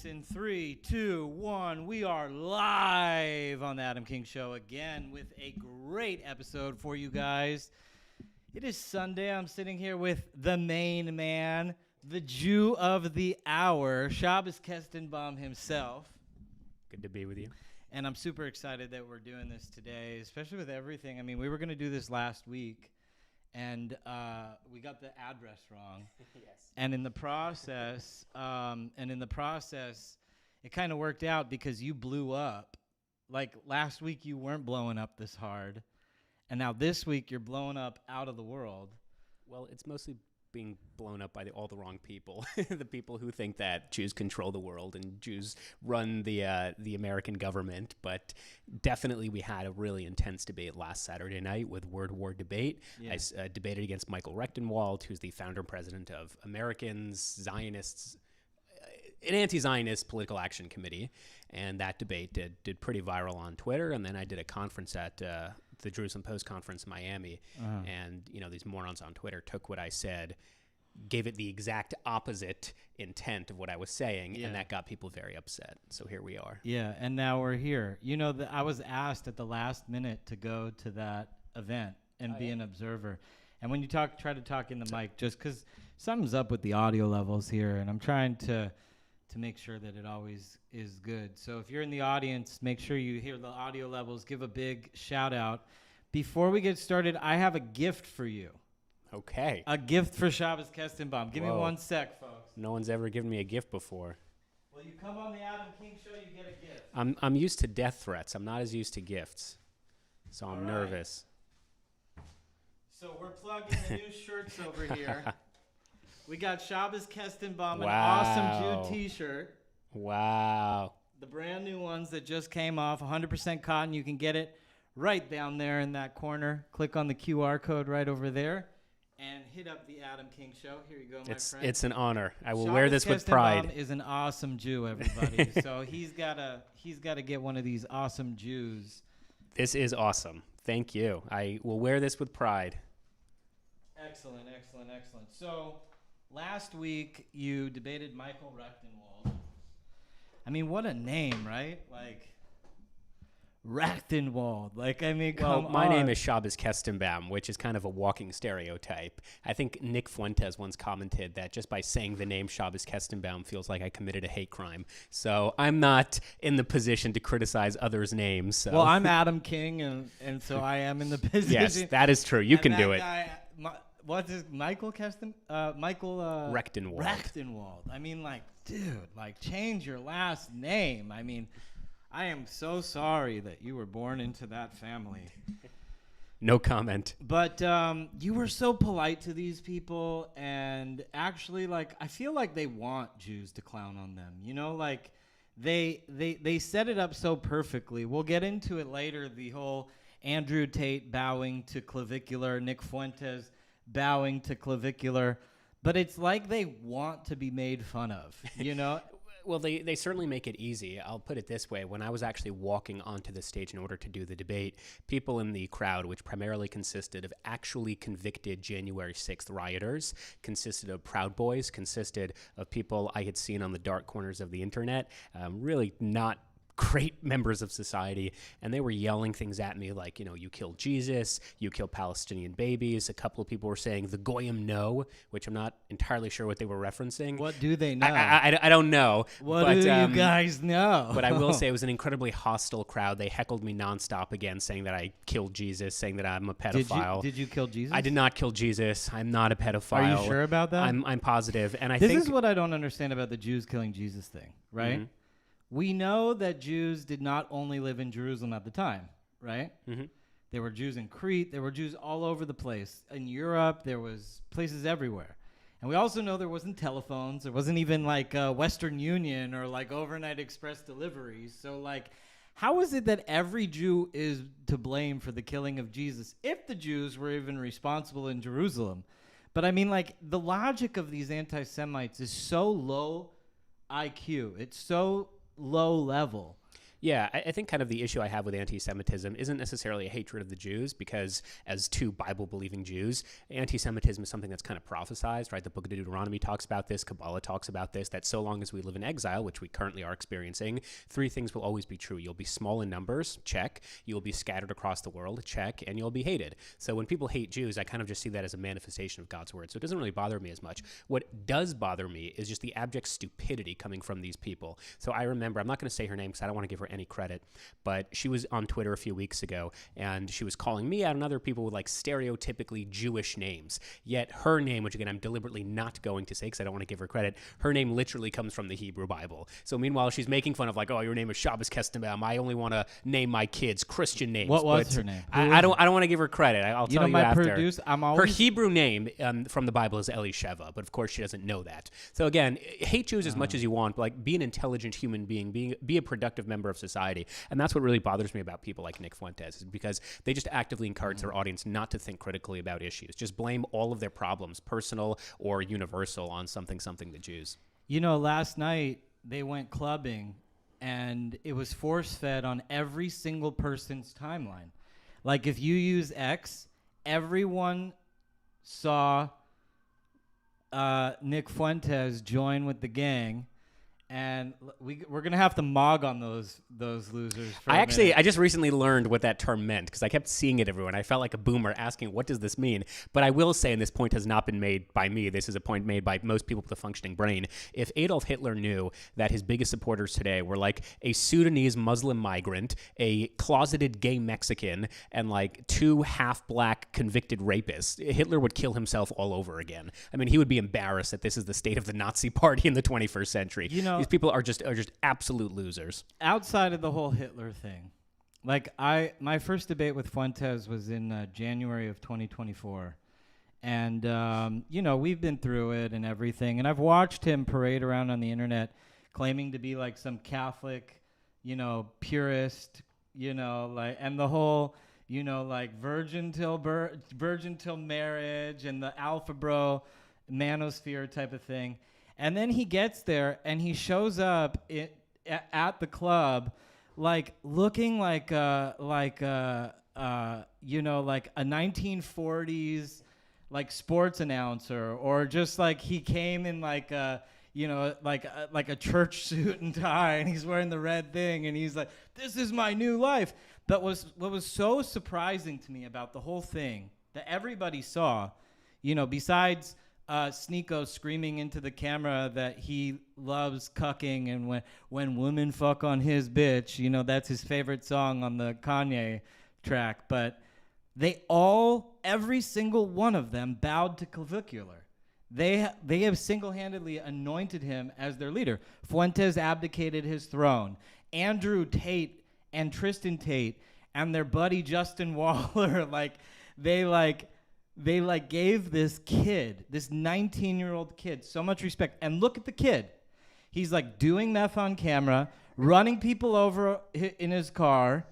this in 3, 2, 1. We are live on the Adam King Show again with a great episode for you guys. It is Sunday. I'm sitting here with the main man, the Jew of the hour, Shabbos Kestenbaum himself. Good to be with you. And I'm super excited that we're doing this today, especially with everything. I mean, we were going to do this last week, and we got the address wrong. Yes. And in the process, it kind of worked out because you blew up. Like last week, you weren't blowing up this hard, and now this week you're blowing up out of the world. Well, it's mostly being blown up by all the wrong people, the people who think that Jews control the world and Jews run the American government. But definitely we had a really intense debate last Saturday night with Word War Debate. Yeah. I debated against Michael Rechtenwald, who's the founder and president of Americans, Zionists, an anti-Zionist political action committee. And that debate did pretty viral on Twitter. And then I did a conference at the Jerusalem Post conference in Miami. And, these morons on Twitter took what I said, gave it the exact opposite intent of what I was saying, and that got people very upset. So here we are. Yeah, and now we're here. I was asked at the last minute to go to that event and be an observer. And when you try to talk in the mic, just because something's up with the audio levels here, and I'm trying to make sure that it always is good. So if you're in the audience, make sure you hear the audio levels. Give a big shout out. Before we get started, I have a gift for you. Okay. A gift for Shabbos Kestenbaum. Give me 1 sec, folks. No one's ever given me a gift before. Well, you come on the Adam King Show, you get a gift. I'm used to death threats. I'm not as used to gifts. So I'm nervous. So we're plugging the new shirts over here. We got Shabbos Kestenbaum, an awesome Jew t-shirt. Wow. The brand new ones that just came off, 100% cotton. You can get it right down there in that corner. Click on the QR code right over there and hit up the Adam King Show. Here you go, my friend. It's an honor. I will Shabbos wear this with pride. Kestenbaum is an awesome Jew, everybody. So he's got to get one of these awesome Jews. This is awesome. Thank you. I will wear this with pride. Excellent, excellent, excellent. So last week you debated Michael Rechtenwald. I mean, what a name, right? Like Rechtenwald. My name is Shabbos Kestenbaum, which is kind of a walking stereotype. I think Nick Fuentes once commented that just by saying the name Shabbos Kestenbaum feels like I committed a hate crime. So I'm not in the position to criticize others' names. So. Well, I'm Adam King, and so I am in the position. Yes, that is true. You can do it. What's his Michael Rechtenwald. Rechtenwald. I mean, dude, change your last name. I mean, I am so sorry that you were born into that family. No comment. But you were so polite to these people, and actually, I feel like they want Jews to clown on them. They set it up so perfectly. We'll get into it later. The whole Andrew Tate bowing to clavicular, Nick Fuentes bowing to clavicular, but it's like they want to be made fun of, Well, they certainly make it easy. I'll put it this way. When I was actually walking onto the stage in order to do the debate, people in the crowd, which primarily consisted of actually convicted January 6th rioters, consisted of Proud Boys, consisted of people I had seen on the dark corners of the internet, really not great members of society, and they were yelling things at me like, you killed Jesus, you killed Palestinian babies. A couple of people were saying the Goyim know, which I'm not entirely sure what they were referencing. What do they know? I don't know. What do you guys know? But I will say it was an incredibly hostile crowd. They heckled me nonstop again, saying that I killed Jesus, saying that I'm a pedophile. Did you kill Jesus? I did not kill Jesus. I'm not a pedophile. Are you sure about that? I'm positive. And this is what I don't understand about the Jews killing Jesus thing, right? Mm-hmm. We know that Jews did not only live in Jerusalem at the time, right? Mm-hmm. There were Jews in Crete. There were Jews all over the place. In Europe, there was places everywhere. And we also know there wasn't telephones. There wasn't even Western Union or overnight express deliveries. So how is it that every Jew is to blame for the killing of Jesus if the Jews were even responsible in Jerusalem? But I mean, the logic of these anti-Semites is so low IQ. It's so low level. Yeah, I think kind of the issue I have with anti-Semitism isn't necessarily a hatred of the Jews, because as two Bible-believing Jews, anti-Semitism is something that's kind of prophesized, right? The book of Deuteronomy talks about this, Kabbalah talks about this, that so long as we live in exile, which we currently are experiencing, three things will always be true. You'll be small in numbers, check. You'll be scattered across the world, check. And you'll be hated. So when people hate Jews, I kind of just see that as a manifestation of God's word. So it doesn't really bother me as much. What does bother me is just the abject stupidity coming from these people. So I remember, I'm not going to say her name because I don't want to give her any credit, but she was on Twitter a few weeks ago, and she was calling me out and other people with like stereotypically Jewish names. Yet her name, which again I'm deliberately not going to say because I don't want to give her credit, her name literally comes from the Hebrew Bible. So meanwhile, she's making fun of like, oh, your name is Shabbos Kestenbaum. I only want to name my kids Christian names. What was her name? I don't want to give her credit. I'll tell you after. Her Hebrew name from the Bible is Elisheva, but of course she doesn't know that. So again, hate Jews as much as you want, but like be an intelligent human being, be a productive member of society. And that's what really bothers me about people like Nick Fuentes, is because they just actively encourage their audience not to think critically about issues. Just blame all of their problems, personal or universal, on something the Jews. You know, last night they went clubbing, and it was force-fed on every single person's timeline. Like, if you use X, everyone saw Nick Fuentes join with the gang, and we're gonna have to mog on those losers. I just recently learned what that term meant, because I kept seeing it everywhere, and I felt like a boomer asking, "What does this mean?" But I will say, and this point has not been made by me. This is a point made by most people with a functioning brain. If Adolf Hitler knew that his biggest supporters today were like a Sudanese Muslim migrant, a closeted gay Mexican, and like two half-black convicted rapists, Hitler would kill himself all over again. I mean, he would be embarrassed that this is the state of the Nazi Party in the 21st century. You know, these people are just absolute losers. Outside of the whole Hitler thing, like my first debate with Fuentes was in January of 2024, and you know, we've been through it and everything, and I've watched him parade around on the internet claiming to be like some Catholic, you know, purist, you know, like, and the whole, you know, like virgin till marriage and the alpha bro manosphere type of thing. And then he gets there and he shows up at the club, like looking like you know, like a 1940s like sports announcer, or just like he came in like a, you know, like a church suit and tie, and he's wearing the red thing, and he's like, "This is my new life." But what was so surprising to me about the whole thing that everybody saw, you know, besides Sneeko screaming into the camera that he loves cucking, and when women fuck on his bitch, you know, that's his favorite song on the Kanye track. But every single one of them bowed to Clavicular. They have single-handedly anointed him as their leader. Fuentes abdicated his throne. Andrew Tate and Tristan Tate and their buddy Justin Waller, they gave this kid, this 19-year-old kid, so much respect. And look at the kid. He's like doing meth on camera, running people over in his car,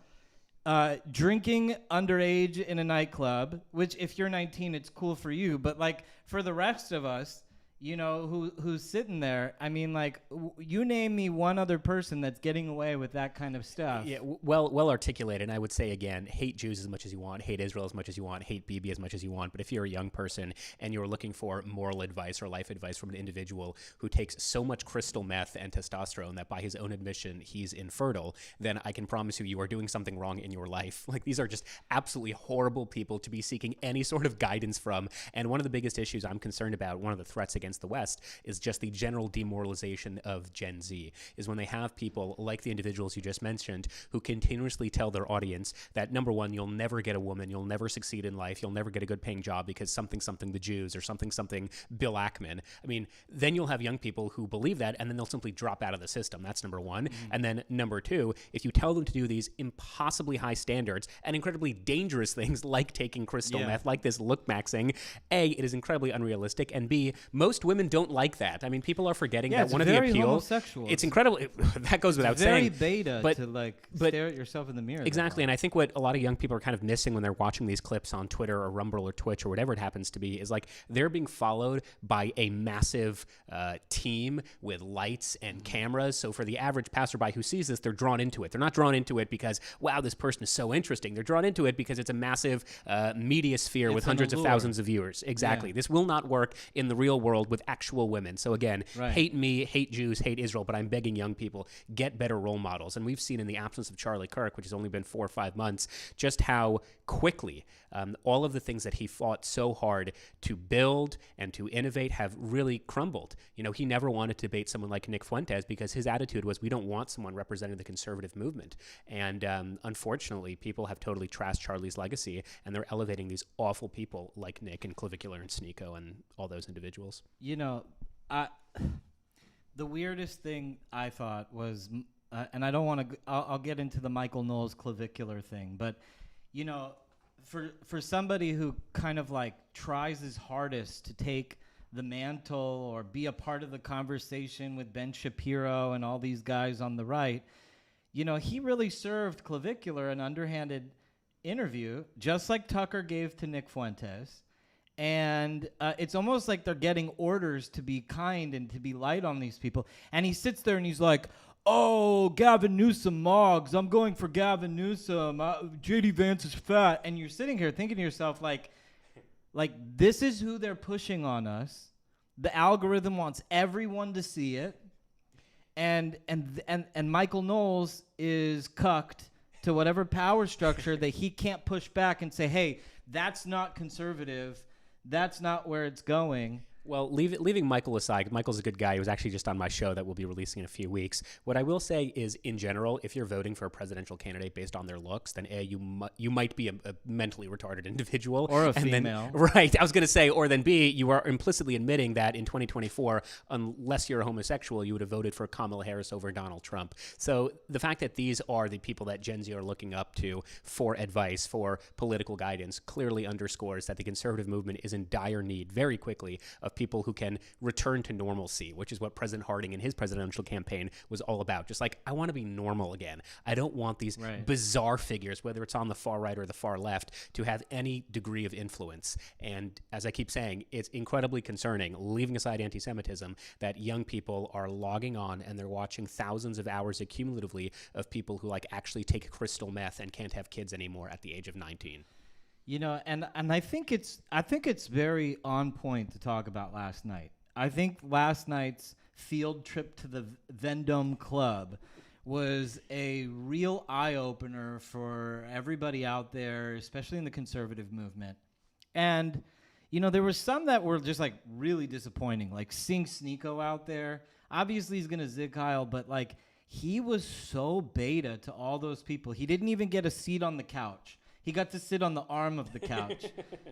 drinking underage in a nightclub, which if you're 19, it's cool for you. But like for the rest of us, you know, who's sitting there, I mean, like, you name me one other person that's getting away with that kind of stuff. Yeah, well articulated. And I would say, again, hate Jews as much as you want, hate Israel as much as you want, hate Bibi as much as you want. But if you're a young person and you're looking for moral advice or life advice from an individual who takes so much crystal meth and testosterone that by his own admission he's infertile, then I can promise you are doing something wrong in your life. Like, these are just absolutely horrible people to be seeking any sort of guidance from. And one of the biggest issues I'm concerned about, one of the threats against the West, is just the general demoralization of Gen Z, is when they have people like the individuals you just mentioned who continuously tell their audience that, number one, you'll never get a woman, you'll never succeed in life, you'll never get a good paying job because something the Jews, or something Bill Ackman. I mean, then you'll have young people who believe that, and then they'll simply drop out of the system. That's number one. Mm-hmm. And then number two, if you tell them to do these impossibly high standards and incredibly dangerous things like taking crystal meth, like this look maxing, A, it is incredibly unrealistic, and B, most most women don't like that. I mean, people are forgetting that it's one of the very appeals. homosexual. It's incredible. That goes without very saying. beta to like stare at yourself in the mirror. Exactly, and I think what a lot of young people are kind of missing when they're watching these clips on Twitter or Rumble or Twitch or whatever it happens to be is like they're being followed by a massive team with lights and cameras. So for the average passerby who sees this, they're drawn into it. They're not drawn into it because, wow, this person is so interesting. They're drawn into it because it's a massive media sphere with hundreds of thousands of viewers. Exactly. Yeah. This will not work in the real world with actual women. So again, hate me, hate Jews, hate Israel, but I'm begging young people, get better role models. And we've seen in the absence of Charlie Kirk, which has only been 4 or 5 months, just how quickly all of the things that he fought so hard to build and to innovate have really crumbled. You know, he never wanted to debate someone like Nick Fuentes because his attitude was, we don't want someone representing the conservative movement. And unfortunately, people have totally trashed Charlie's legacy, and they're elevating these awful people like Nick and Clavicular and Sneeko and all those individuals. You know, the weirdest thing I thought was, and I don't want to, I'll get into the Michael Knowles Clavicular thing, but, you know, for somebody who kind of like tries his hardest to take the mantle or be a part of the conversation with Ben Shapiro and all these guys on the right, you know, he really served Clavicular an underhanded interview, just like Tucker gave to Nick Fuentes. And it's almost like they're getting orders to be kind and to be light on these people. And he sits there and he's like, oh, Gavin Newsom Moggs, I'm going for Gavin Newsom. J.D. Vance is fat. And you're sitting here thinking to yourself, like this is who they're pushing on us. The algorithm wants everyone to see it. And Michael Knowles is cucked to whatever power structure that he can't push back and say, hey, that's not conservative. That's not where it's going. Well, leaving Michael aside, Michael's a good guy. He was actually just on my show that we'll be releasing in a few weeks. What I will say is, in general, if you're voting for a presidential candidate based on their looks, then A, you might be a mentally retarded individual. Or a female. Then, right. I was going to say, or then B, you are implicitly admitting that in 2024, unless you're a homosexual, you would have voted for Kamala Harris over Donald Trump. So the fact that these are the people that Gen Z are looking up to for advice, for political guidance, clearly underscores that the conservative movement is in dire need very quickly of people who can return to normalcy, which is what President Harding in his presidential campaign was all about. Just like, I want to be normal again. I don't want these bizarre figures, whether it's on the far right or the far left, to have any degree of influence. And as I keep saying, it's incredibly concerning, leaving aside anti-Semitism, that young people are logging on and they're watching thousands of hours accumulatively of people who like actually take crystal meth and can't have kids anymore at the age of 19. You know, and I think it's very on point to talk about last night. I think last night's field trip to the Vendome Club was a real eye-opener for everybody out there, especially in the conservative movement. And, you know, there were some that were just, like, really disappointing, like seeing Sneeko out there. Obviously, he's going to zig Kyle, but, like, he was so beta to all those people. He didn't even get a seat on the couch. He got to sit on the arm of the couch,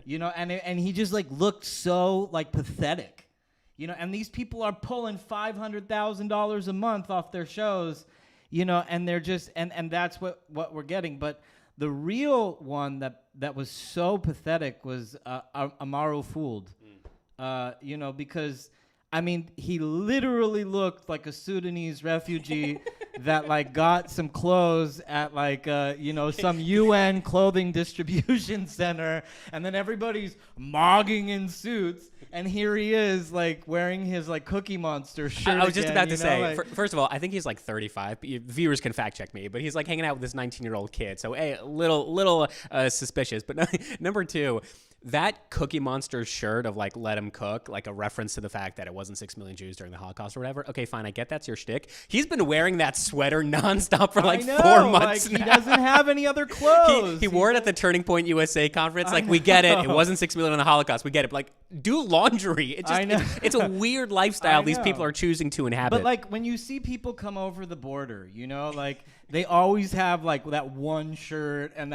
you know, and he just, like, looked so, like, pathetic. You know, and these people are pulling $500,000 a month off their shows, you know, and they're just, and that's what we're getting. But the real one that was so pathetic was Amaro Fooled, you know, because, I mean, he literally looked like a Sudanese refugee that, like, got some clothes at, like, you know, some UN clothing distribution center, and then everybody's mogging in suits, and here he is, like, wearing his, like, Cookie Monster shirt. I was just about to say, like, first of all, I think he's, like, 35. Viewers can fact check me, but he's, like, hanging out with this 19-year-old kid, so a little suspicious. But number two, that Cookie Monster shirt of, like, let him cook, like a reference to the fact that it wasn't 6 million Jews during the Holocaust or whatever. Okay, fine, I get that's your shtick. He's been wearing that sweater nonstop for, like, 4 months like, now. He doesn't have any other clothes. He wore it at the Turning Point USA conference. Like, we get it. It wasn't 6 million in the Holocaust. We get it. But, like, do laundry. It's a weird lifestyle these people are choosing to inhabit. But, like, when you see people come over the border, you know, like, they always have, like, that one shirt, and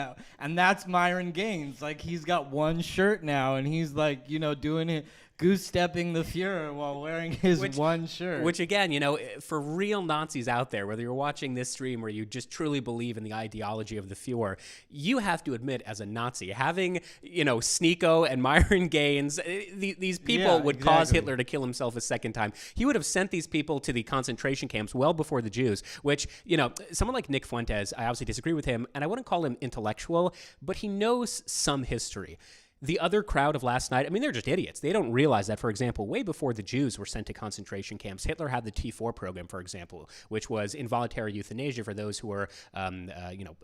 that's Myron Gaines. Like, he's got one shirt now, and he's, like, you know, doing it, goose-stepping the Fuhrer while wearing his one shirt. Which, again, you know, for real Nazis out there, whether you're watching this stream or you just truly believe in the ideology of the Fuhrer, you have to admit, as a Nazi, having, you know, Sneeko and Myron Gaines, these people would cause Hitler to kill himself a second time. He would have sent these people to the concentration camps well before the Jews, which, you know, someone like Nick Fuentes, I obviously disagree with him, and I wouldn't call him intellectual, but he knows some history. The other crowd of last night, I mean, they're just idiots. They don't realize that, for example, way before the Jews were sent to concentration camps, Hitler had the T4 program, for example, which was involuntary euthanasia for those who were,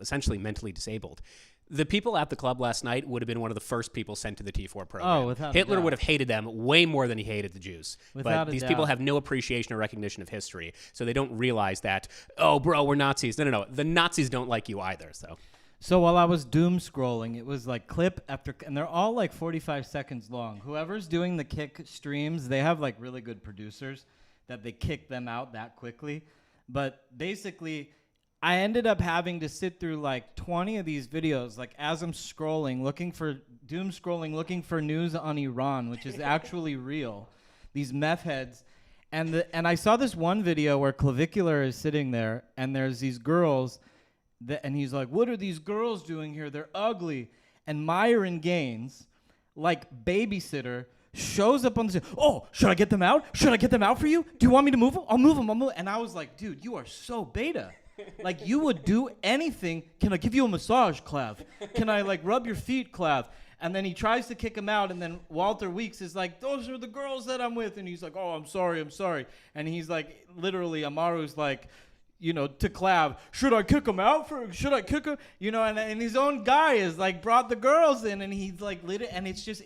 essentially mentally disabled. The people at the club last night would have been one of the first people sent to the T4 program. Oh, without Hitler a doubt. would have hated them way more than he hated the Jews. Without but a these doubt. people have no appreciation or recognition of history, so they don't realize that, oh, bro, we're Nazis. No. The Nazis don't like you either, so... So while I was doom scrolling, it was like clip after, and they're all like 45 seconds long. Whoever's doing the kick streams, they have like really good producers that they kick them out that quickly. But basically, I ended up having to sit through like 20 of these videos, like as I'm scrolling, looking for news on Iran, which is actually real. These meth heads. And I saw this one video where Clavicular is sitting there, and there's these girls. And he's like, what are these girls doing here? They're ugly. And Myron Gaines, like babysitter, shows up on the scene. Oh, should I get them out? Should I get them out for you? Do you want me to move them? I'll move them. And I was like, dude, you are so beta. Like, you would do anything. Can I give you a massage, Clav? Can I, like, rub your feet, Clav? And then he tries to kick him out, and then Walter Weeks is like, those are the girls that I'm with. And he's like, oh, I'm sorry. And he's like, literally, Amaru's like, you know, to Clav, should I kick him? You know, and his own guy is like brought the girls in, and he's like lit it, and it's just,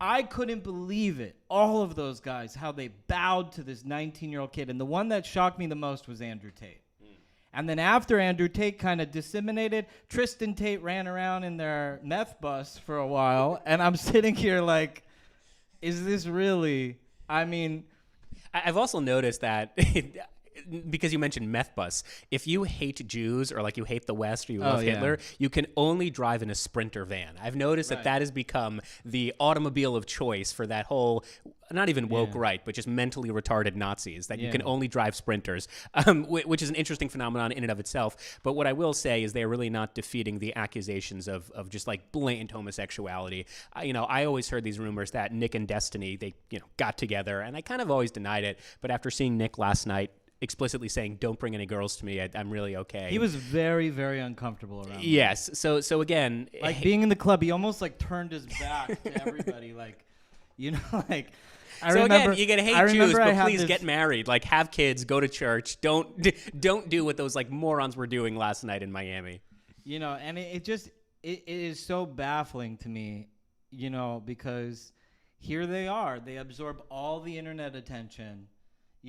I couldn't believe it. All of those guys, how they bowed to this 19-year-old kid. And the one that shocked me the most was Andrew Tate. And then after Andrew Tate kind of disseminated, Tristan Tate ran around in their meth bus for a while, and I'm sitting here like, is this really, I mean. I've also noticed that because you mentioned meth bus, if you hate Jews or like you hate the West or you love Hitler, you can only drive in a Sprinter van. I've noticed that has become the automobile of choice for that whole, not even woke right, but just mentally retarded Nazis, that you can only drive Sprinters, which is an interesting phenomenon in and of itself. But what I will say is they're really not defeating the accusations of just like blatant homosexuality. I always heard these rumors that Nick and Destiny, they got together, and I kind of always denied it. But after seeing Nick last night, explicitly saying, don't bring any girls to me, I'm really okay. He was very, very uncomfortable around me. Yes. So again, like being in the club, he almost like turned his back to everybody. Like, like, again, you can hate Jews, but please get married. Like, have kids, go to church. Don't do what those like morons were doing last night in Miami. And it is so baffling to me, because here they are. They absorb all the internet attention.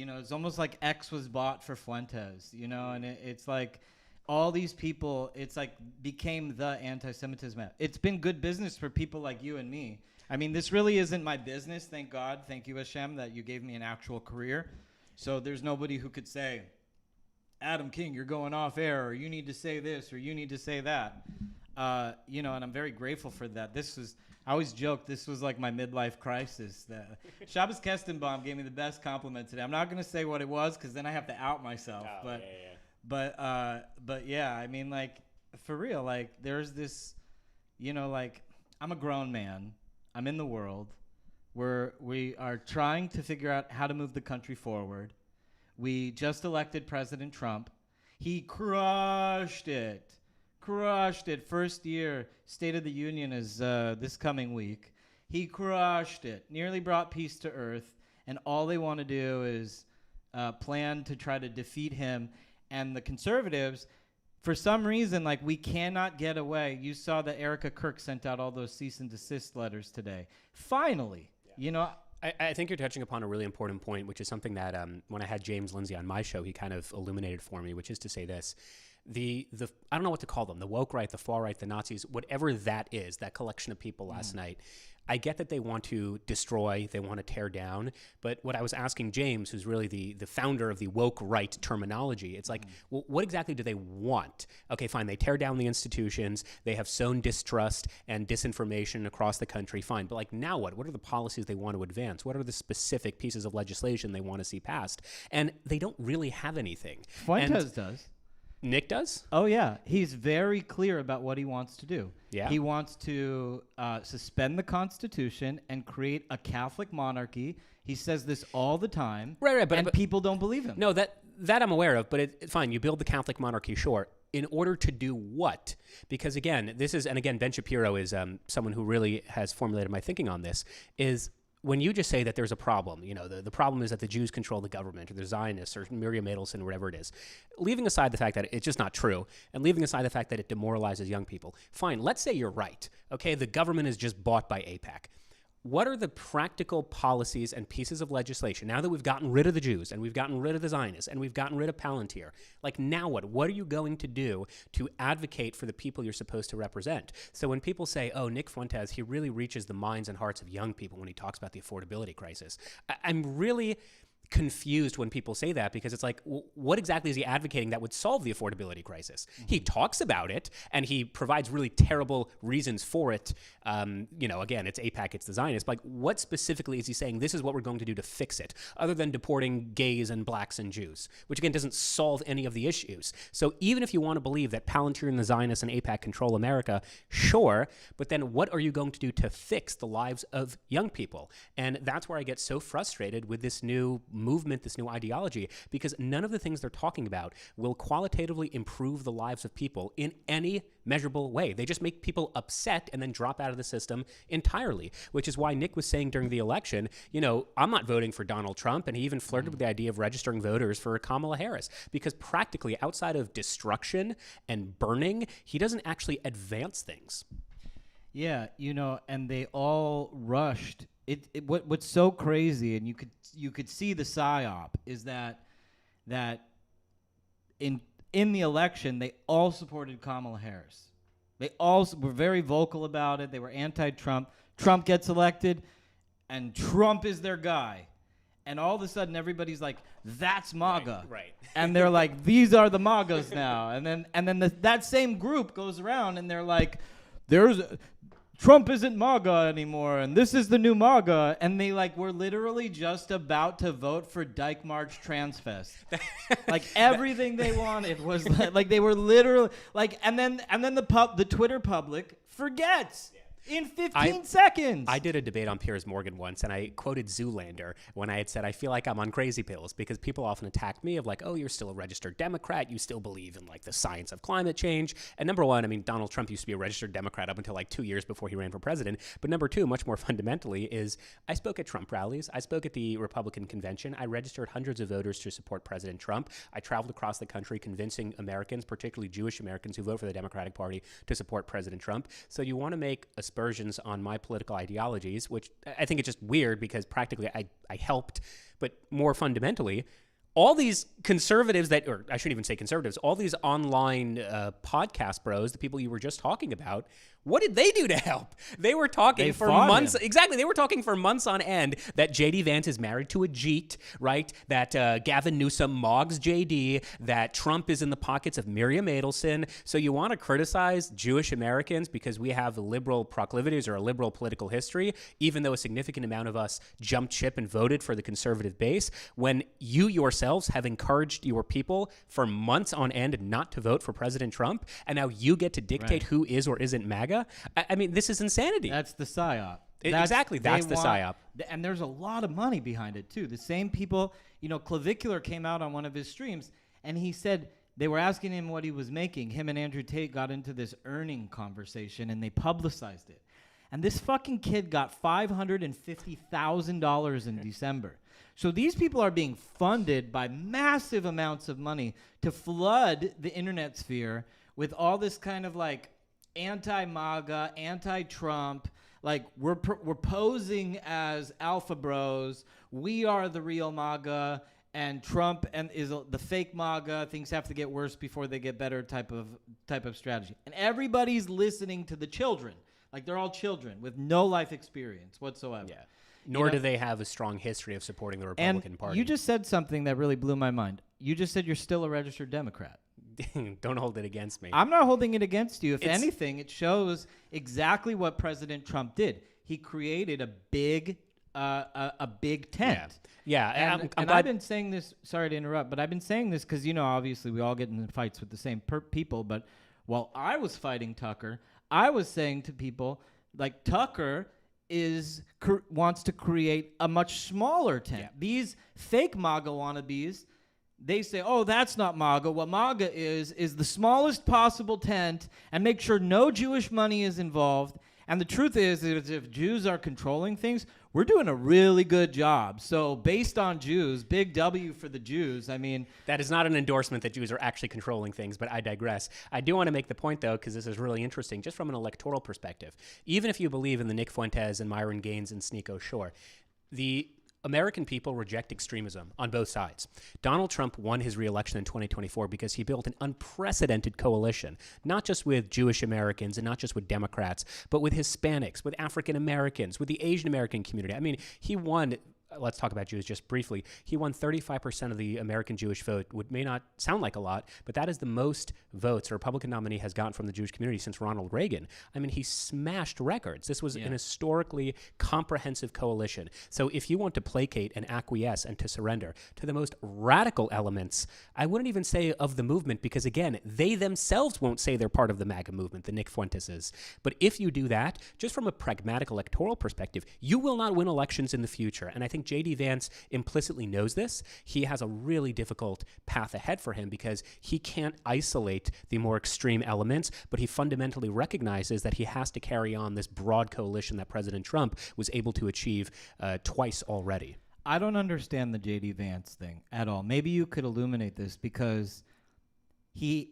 It's almost like X was bought for Fuentes, and it's like all these people, it's like became the anti-Semitism. It's been good business for people like you and me. I mean, this really isn't my business, thank God. Thank you, Hashem, that you gave me an actual career. So there's nobody who could say, Adam King, you're going off air, or you need to say this, or you need to say that. And I'm very grateful for that. I always joke, this was like my midlife crisis. Shabbos Kestenbaum gave me the best compliment today. I'm not going to say what it was because then I have to out myself. But I mean, like, for real, like, there's this, like, I'm a grown man. I'm in the world. We are trying to figure out how to move the country forward. We just elected President Trump. He crushed it. First year, State of the Union is this coming week. He crushed it. Nearly brought peace to earth. And all they want to do is plan to try to defeat him. And the conservatives, for some reason, like, we cannot get away. You saw that Erica Kirk sent out all those cease and desist letters today. Finally, I think you're touching upon a really important point, which is something that when I had James Lindsay on my show, he kind of illuminated for me, which is to say this. The I don't know what to call them, the woke right, the far right, the Nazis, whatever that is, that collection of people last night, I get that they want to destroy, they want to tear down, but what I was asking James, who's really the founder of the woke right terminology, it's like, well, what exactly do they want? Okay, fine, they tear down the institutions, they have sown distrust and disinformation across the country, fine, but like now what? What are the policies they want to advance? What are the specific pieces of legislation they want to see passed? And they don't really have anything. Fuentes does. Nick does? Oh, yeah. He's very clear about what he wants to do. Yeah. He wants to suspend the Constitution and create a Catholic monarchy. He says this all the time. Right, but people don't believe him. No, that I'm aware of, but fine, you build the Catholic monarchy, sure. In order to do what? Because again, Ben Shapiro is someone who really has formulated my thinking on this, is when you just say that there's a problem, the problem is that the Jews control the government or the Zionists or Miriam Adelson or whatever it is, leaving aside the fact that it's just not true and leaving aside the fact that it demoralizes young people, fine, let's say you're right. Okay, the government is just bought by AIPAC. What are the practical policies and pieces of legislation, now that we've gotten rid of the Jews and we've gotten rid of the Zionists and we've gotten rid of Palantir, like now what? What are you going to do to advocate for the people you're supposed to represent? So when people say, oh, Nick Fuentes, he really reaches the minds and hearts of young people when he talks about the affordability crisis, I'm really confused when people say that, because it's like, what exactly is he advocating that would solve the affordability crisis? He talks about it and he provides really terrible reasons for it. Again, it's AIPAC, it's the Zionists. But like, what specifically is he saying this is what we're going to do to fix it, other than deporting gays and blacks and Jews, which again doesn't solve any of the issues. So even if you want to believe that Palantir and the Zionists and AIPAC control America, sure, but then what are you going to do to fix the lives of young people? And that's where I get so frustrated with this new movement, this new ideology, because none of the things they're talking about will qualitatively improve the lives of people in any measurable way. They just make people upset and then drop out of the system entirely, which is why Nick was saying during the election, I'm not voting for Donald Trump, and he even flirted with the idea of registering voters for Kamala Harris, because practically outside of destruction and burning, he doesn't actually advance things. Yeah, and they all rushed. What's so crazy, and you could see the psyop, is that in the election they all supported Kamala Harris. They all were very vocal about it. They were anti-Trump. Trump gets elected, and Trump is their guy. And all of a sudden everybody's like, that's MAGA. Right. And they're like, these are the MAGAs now. And then that same group goes around and they're like, Trump isn't MAGA anymore, and this is the new MAGA, and they were literally just about to vote for Dyke March Transfest. Everything they wanted was they were literally and then the Twitter public forgets. In 15 seconds. I did a debate on Piers Morgan once, and I quoted Zoolander when I had said, I feel like I'm on crazy pills, because people often attack me of oh, you're still a registered Democrat. You still believe in the science of climate change. And number one, Donald Trump used to be a registered Democrat up until 2 years before he ran for president. But number two, much more fundamentally, is I spoke at Trump rallies. I spoke at the Republican convention. I registered hundreds of voters to support President Trump. I traveled across the country convincing Americans, particularly Jewish Americans who vote for the Democratic Party, to support President Trump. So you want to make aspersions on my political ideologies, which I think it's just weird, because practically I helped, but more fundamentally, all these conservatives or I shouldn't even say conservatives, all these online podcast bros, the people you were just talking about, what did they do to help? They were talking for months. Exactly. They were talking for months on end that J.D. Vance is married to a Jeet, right? That Gavin Newsom mogs J.D., that Trump is in the pockets of Miriam Adelson. So you want to criticize Jewish Americans because we have liberal proclivities or a liberal political history, even though a significant amount of us jumped ship and voted for the conservative base, when you yourselves have encouraged your people for months on end not to vote for President Trump, and now you get to dictate who is or isn't MAGA? This is insanity. That's the psyop. That's the psyop. And there's a lot of money behind it, too. The same people, Clavicular came out on one of his streams, and he said they were asking him what he was making. Him and Andrew Tate got into this earning conversation, and they publicized it. And this fucking kid got $550,000 in December. So these people are being funded by massive amounts of money to flood the internet sphere with all this kind of anti-MAGA, anti-Trump, we're posing as alpha bros. We are the real MAGA, and Trump is the fake MAGA. Things have to get worse before they get better type of strategy. And everybody's listening to the children. Like they're all children with no life experience whatsoever. Yeah. Nor do they have a strong history of supporting the Republican Party. You just said something that really blew my mind. You just said you're still a registered Democrat. Don't hold it against me. I'm not holding it against you. If anything, it shows exactly what President Trump did. He created a big tent. Yeah. And I've been saying this, sorry to interrupt, but I've been saying this because, obviously we all get in fights with the same people. But while I was fighting Tucker, I was saying to people, like, Tucker wants to create a much smaller tent. Yeah. These fake MAGA wannabes, they say, oh, that's not MAGA. What MAGA is the smallest possible tent and make sure no Jewish money is involved. And the truth is if Jews are controlling things, we're doing a really good job. So based on Jews, big W for the Jews. I mean, that is not an endorsement that Jews are actually controlling things, but I digress. I do want to make the point, though, because this is really interesting, just from an electoral perspective. Even if you believe in the Nick Fuentes and Myron Gaines and Sneeko Shore, the American people reject extremism on both sides. Donald Trump won his reelection in 2024 because he built an unprecedented coalition, not just with Jewish Americans and not just with Democrats, but with Hispanics, with African Americans, with the Asian American community. I mean, he won. Let's talk about Jews just briefly. He won 35% of the American Jewish vote, which may not sound like a lot, but that is the most votes a Republican nominee has gotten from the Jewish community since Ronald Reagan. I mean, he smashed records. This was an historically comprehensive coalition. So if you want to placate and acquiesce and to surrender to the most radical elements, I wouldn't even say of the movement, because again, they themselves won't say they're part of the MAGA movement, the Nick Fuenteses. But if you do that, just from a pragmatic electoral perspective, you will not win elections in the future. And I think J.D. Vance implicitly knows this. He has a really difficult path ahead for him because he can't isolate the more extreme elements, but he fundamentally recognizes that he has to carry on this broad coalition that President Trump was able to achieve twice already. I don't understand the J.D. Vance thing at all. Maybe you could illuminate this, because he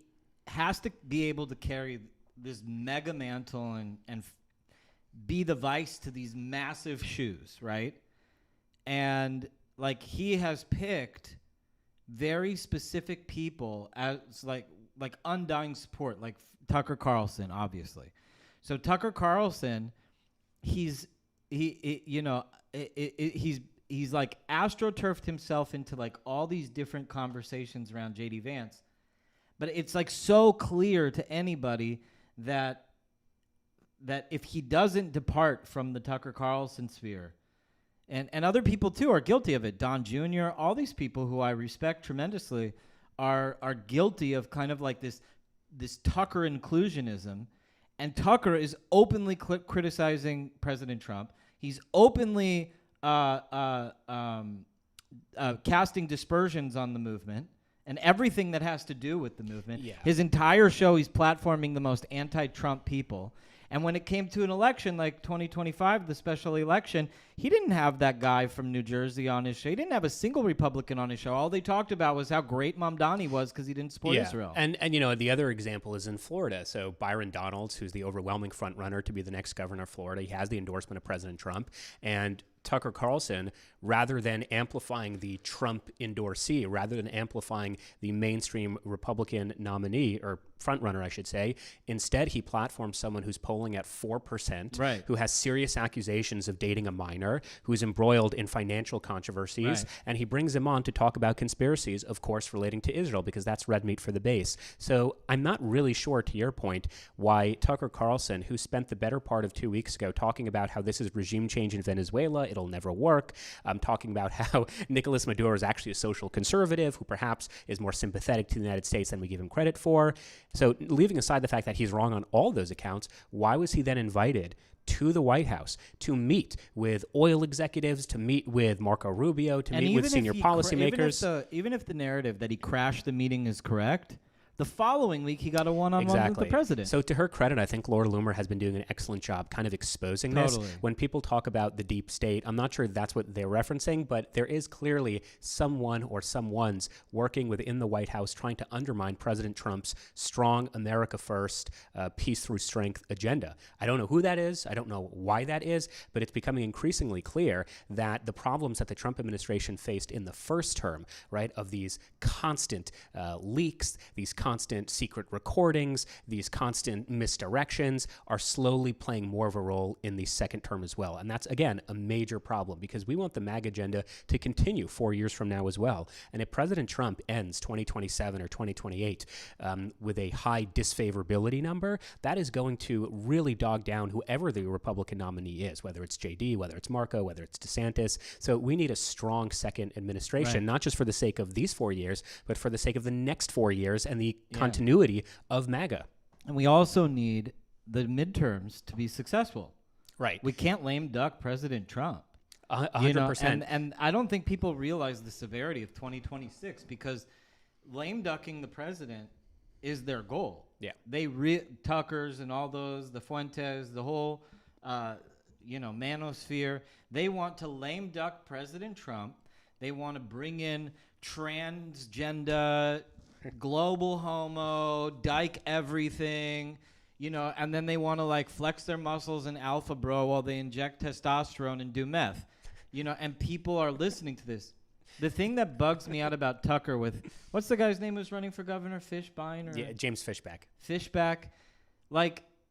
has to be able to carry this mega mantle and be the vice to these massive shoes, right? And like he has picked very specific people as like undying support, like Tucker Carlson, obviously. So Tucker Carlson, he's like astroturfed himself into like all these different conversations around JD Vance, but it's like so clear to anybody that if he doesn't depart from the Tucker Carlson sphere. And other people, too, are guilty of it. Don Jr., all these people who I respect tremendously are guilty of kind of like this Tucker inclusionism. And Tucker is openly criticizing President Trump. He's openly casting dispersions on the movement and everything that has to do with the movement. Yeah. His entire show, he's platforming the most anti-Trump people. And when it came to an election like 2025, the special election, he didn't have that guy from New Jersey on his show. He didn't have a single Republican on his show. All they talked about was how great Mamdani was because he didn't support Israel. And the other example is in Florida. So Byron Donalds, who's the overwhelming front runner to be the next governor of Florida, he has the endorsement of President Trump. And Tucker Carlson, rather than amplifying the Trump endorsee, rather than amplifying the mainstream Republican nominee, or frontrunner, I should say, instead he platforms someone who's polling at 4%, right, who has serious accusations of dating a minor, who's embroiled in financial controversies, right, and he brings him on to talk about conspiracies, of course, relating to Israel, because that's red meat for the base. So I'm not really sure, to your point, why Tucker Carlson, who spent the better part of 2 weeks ago talking about how this is regime change in Venezuela, it'll never work, talking about how Nicolas Maduro is actually a social conservative who perhaps is more sympathetic to the United States than we give him credit for. So leaving aside the fact that he's wrong on all those accounts, why was he then invited to the White House to meet with oil executives, to meet with Marco Rubio, to meet with senior policymakers? Even if the narrative that he crashed the meeting is correct, the following week, he got a one-on-one with the president. So to her credit, I think Laura Loomer has been doing an excellent job kind of exposing this. When people talk about the deep state, I'm not sure that's what they're referencing, but there is clearly someone or someones working within the White House trying to undermine President Trump's strong America first, peace through strength agenda. I don't know who that is. I don't know why that is, but it's becoming increasingly clear that the problems that the Trump administration faced in the first term, right, of these constant leaks, these constant secret recordings, these constant misdirections are slowly playing more of a role in the second term as well. And that's, again, a major problem because we want the MAGA agenda to continue 4 years from now as well. And if President Trump ends 2027 or 2028 with a high disfavorability number, that is going to really dog down whoever the Republican nominee is, whether it's JD, whether it's Marco, whether it's DeSantis. So we need a strong second administration, not just for the sake of these 4 years, but for the sake of the next 4 years and the continuity of MAGA. And we also need the midterms to be successful. Right. We can't lame duck President Trump. 100%. And I don't think people realize the severity of 2026 because lame ducking the president is their goal. Yeah. Tuckers and all those, the Fuentes, the whole, manosphere, they want to lame duck President Trump. They want to bring in transgender, global homo, dyke everything, and then they want to flex their muscles in alpha bro while they inject testosterone and do meth, and people are listening to this. The thing that bugs me out about Tucker with, what's the guy's name who's running for governor? Fishbein? Yeah, James Fishback. Fishback.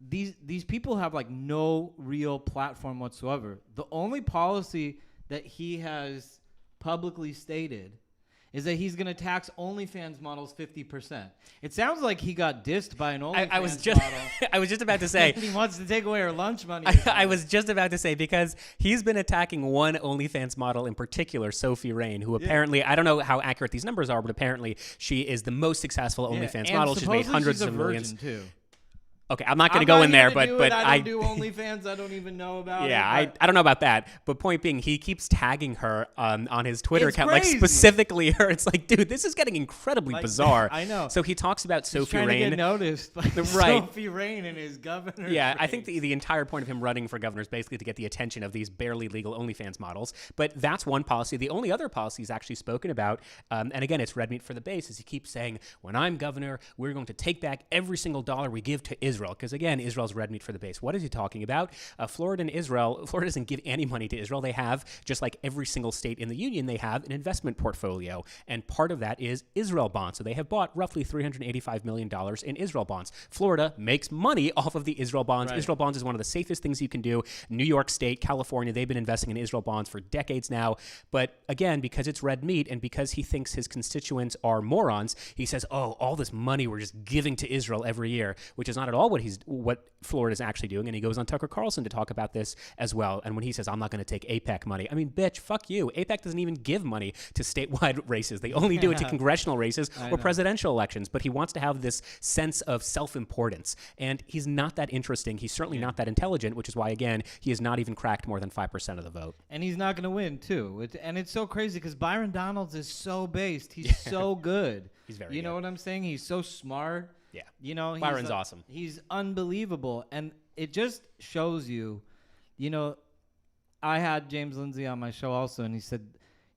These people have no real platform whatsoever. The only policy that he has publicly stated is that he's going to tax OnlyFans models 50%. It sounds like he got dissed by an OnlyFans model. I was just about to say. He wants to take away her lunch money. I was just about to say, because he's been attacking one OnlyFans model in particular, Sophie Rain, who apparently, I don't know how accurate these numbers are, but apparently she is the most successful OnlyFans model. She's made hundreds of millions. Too. Okay, I'm not going to go in there, but I don't do OnlyFans. I don't even know about it. Yeah, I don't know about that. But point being, he keeps tagging her on his Twitter account, crazy. Specifically her. It's dude, this is getting incredibly bizarre. I know. So he talks about Sophie Rain. He's trying to get noticed by Sophie Rain and his governor. Yeah, race. I think the entire point of him running for governor is basically to get the attention of these barely legal OnlyFans models. But that's one policy. The only other policy he's actually spoken about, and again, it's red meat for the base, is he keeps saying, when I'm governor, we're going to take back every single dollar we give to Israel. Because again, Israel's red meat for the base. What is he talking about? Florida doesn't give any money to Israel. They have, just like every single state in the union, they have an investment portfolio. And part of that is Israel bonds. So they have bought roughly $385 million in Israel bonds. Florida makes money off of the Israel bonds. Right. Israel bonds is one of the safest things you can do. New York State, California, they've been investing in Israel bonds for decades now. But again, because it's red meat and because he thinks his constituents are morons, he says, all this money we're just giving to Israel every year, which is not at all what Florida's actually doing. And he goes on Tucker Carlson to talk about this as well. And when he says, I'm not going to take AIPAC money, I mean, bitch, fuck you. AIPAC doesn't even give money to statewide races. They only do it to congressional races or presidential elections. But he wants to have this sense of self-importance. And he's not that interesting. He's certainly not that intelligent, which is why, again, he has not even cracked more than 5% of the vote. And he's not going to win, too. And it's so crazy because Byron Donalds is so based. He's so good. He's very good. You know what I'm saying? He's so smart. Yeah. Byron's awesome. He's unbelievable. And it just shows you, I had James Lindsay on my show also, and he said,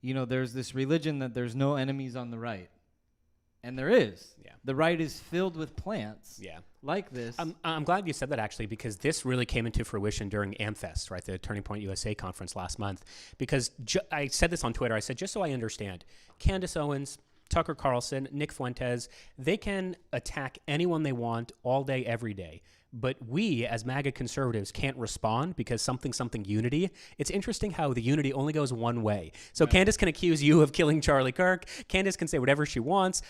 there's this religion that there's no enemies on the right. And there is. Yeah. The right is filled with plants like this. I'm glad you said that, actually, because this really came into fruition during AmFest, right, the Turning Point USA conference last month. Because I said this on Twitter. I said, just so I understand, Candace Owens, Tucker Carlson, Nick Fuentes, they can attack anyone they want all day, every day. But we, as MAGA conservatives, can't respond because something unity. It's interesting how the unity only goes one way. So Candace can accuse you of killing Charlie Kirk. Candace can say whatever she wants.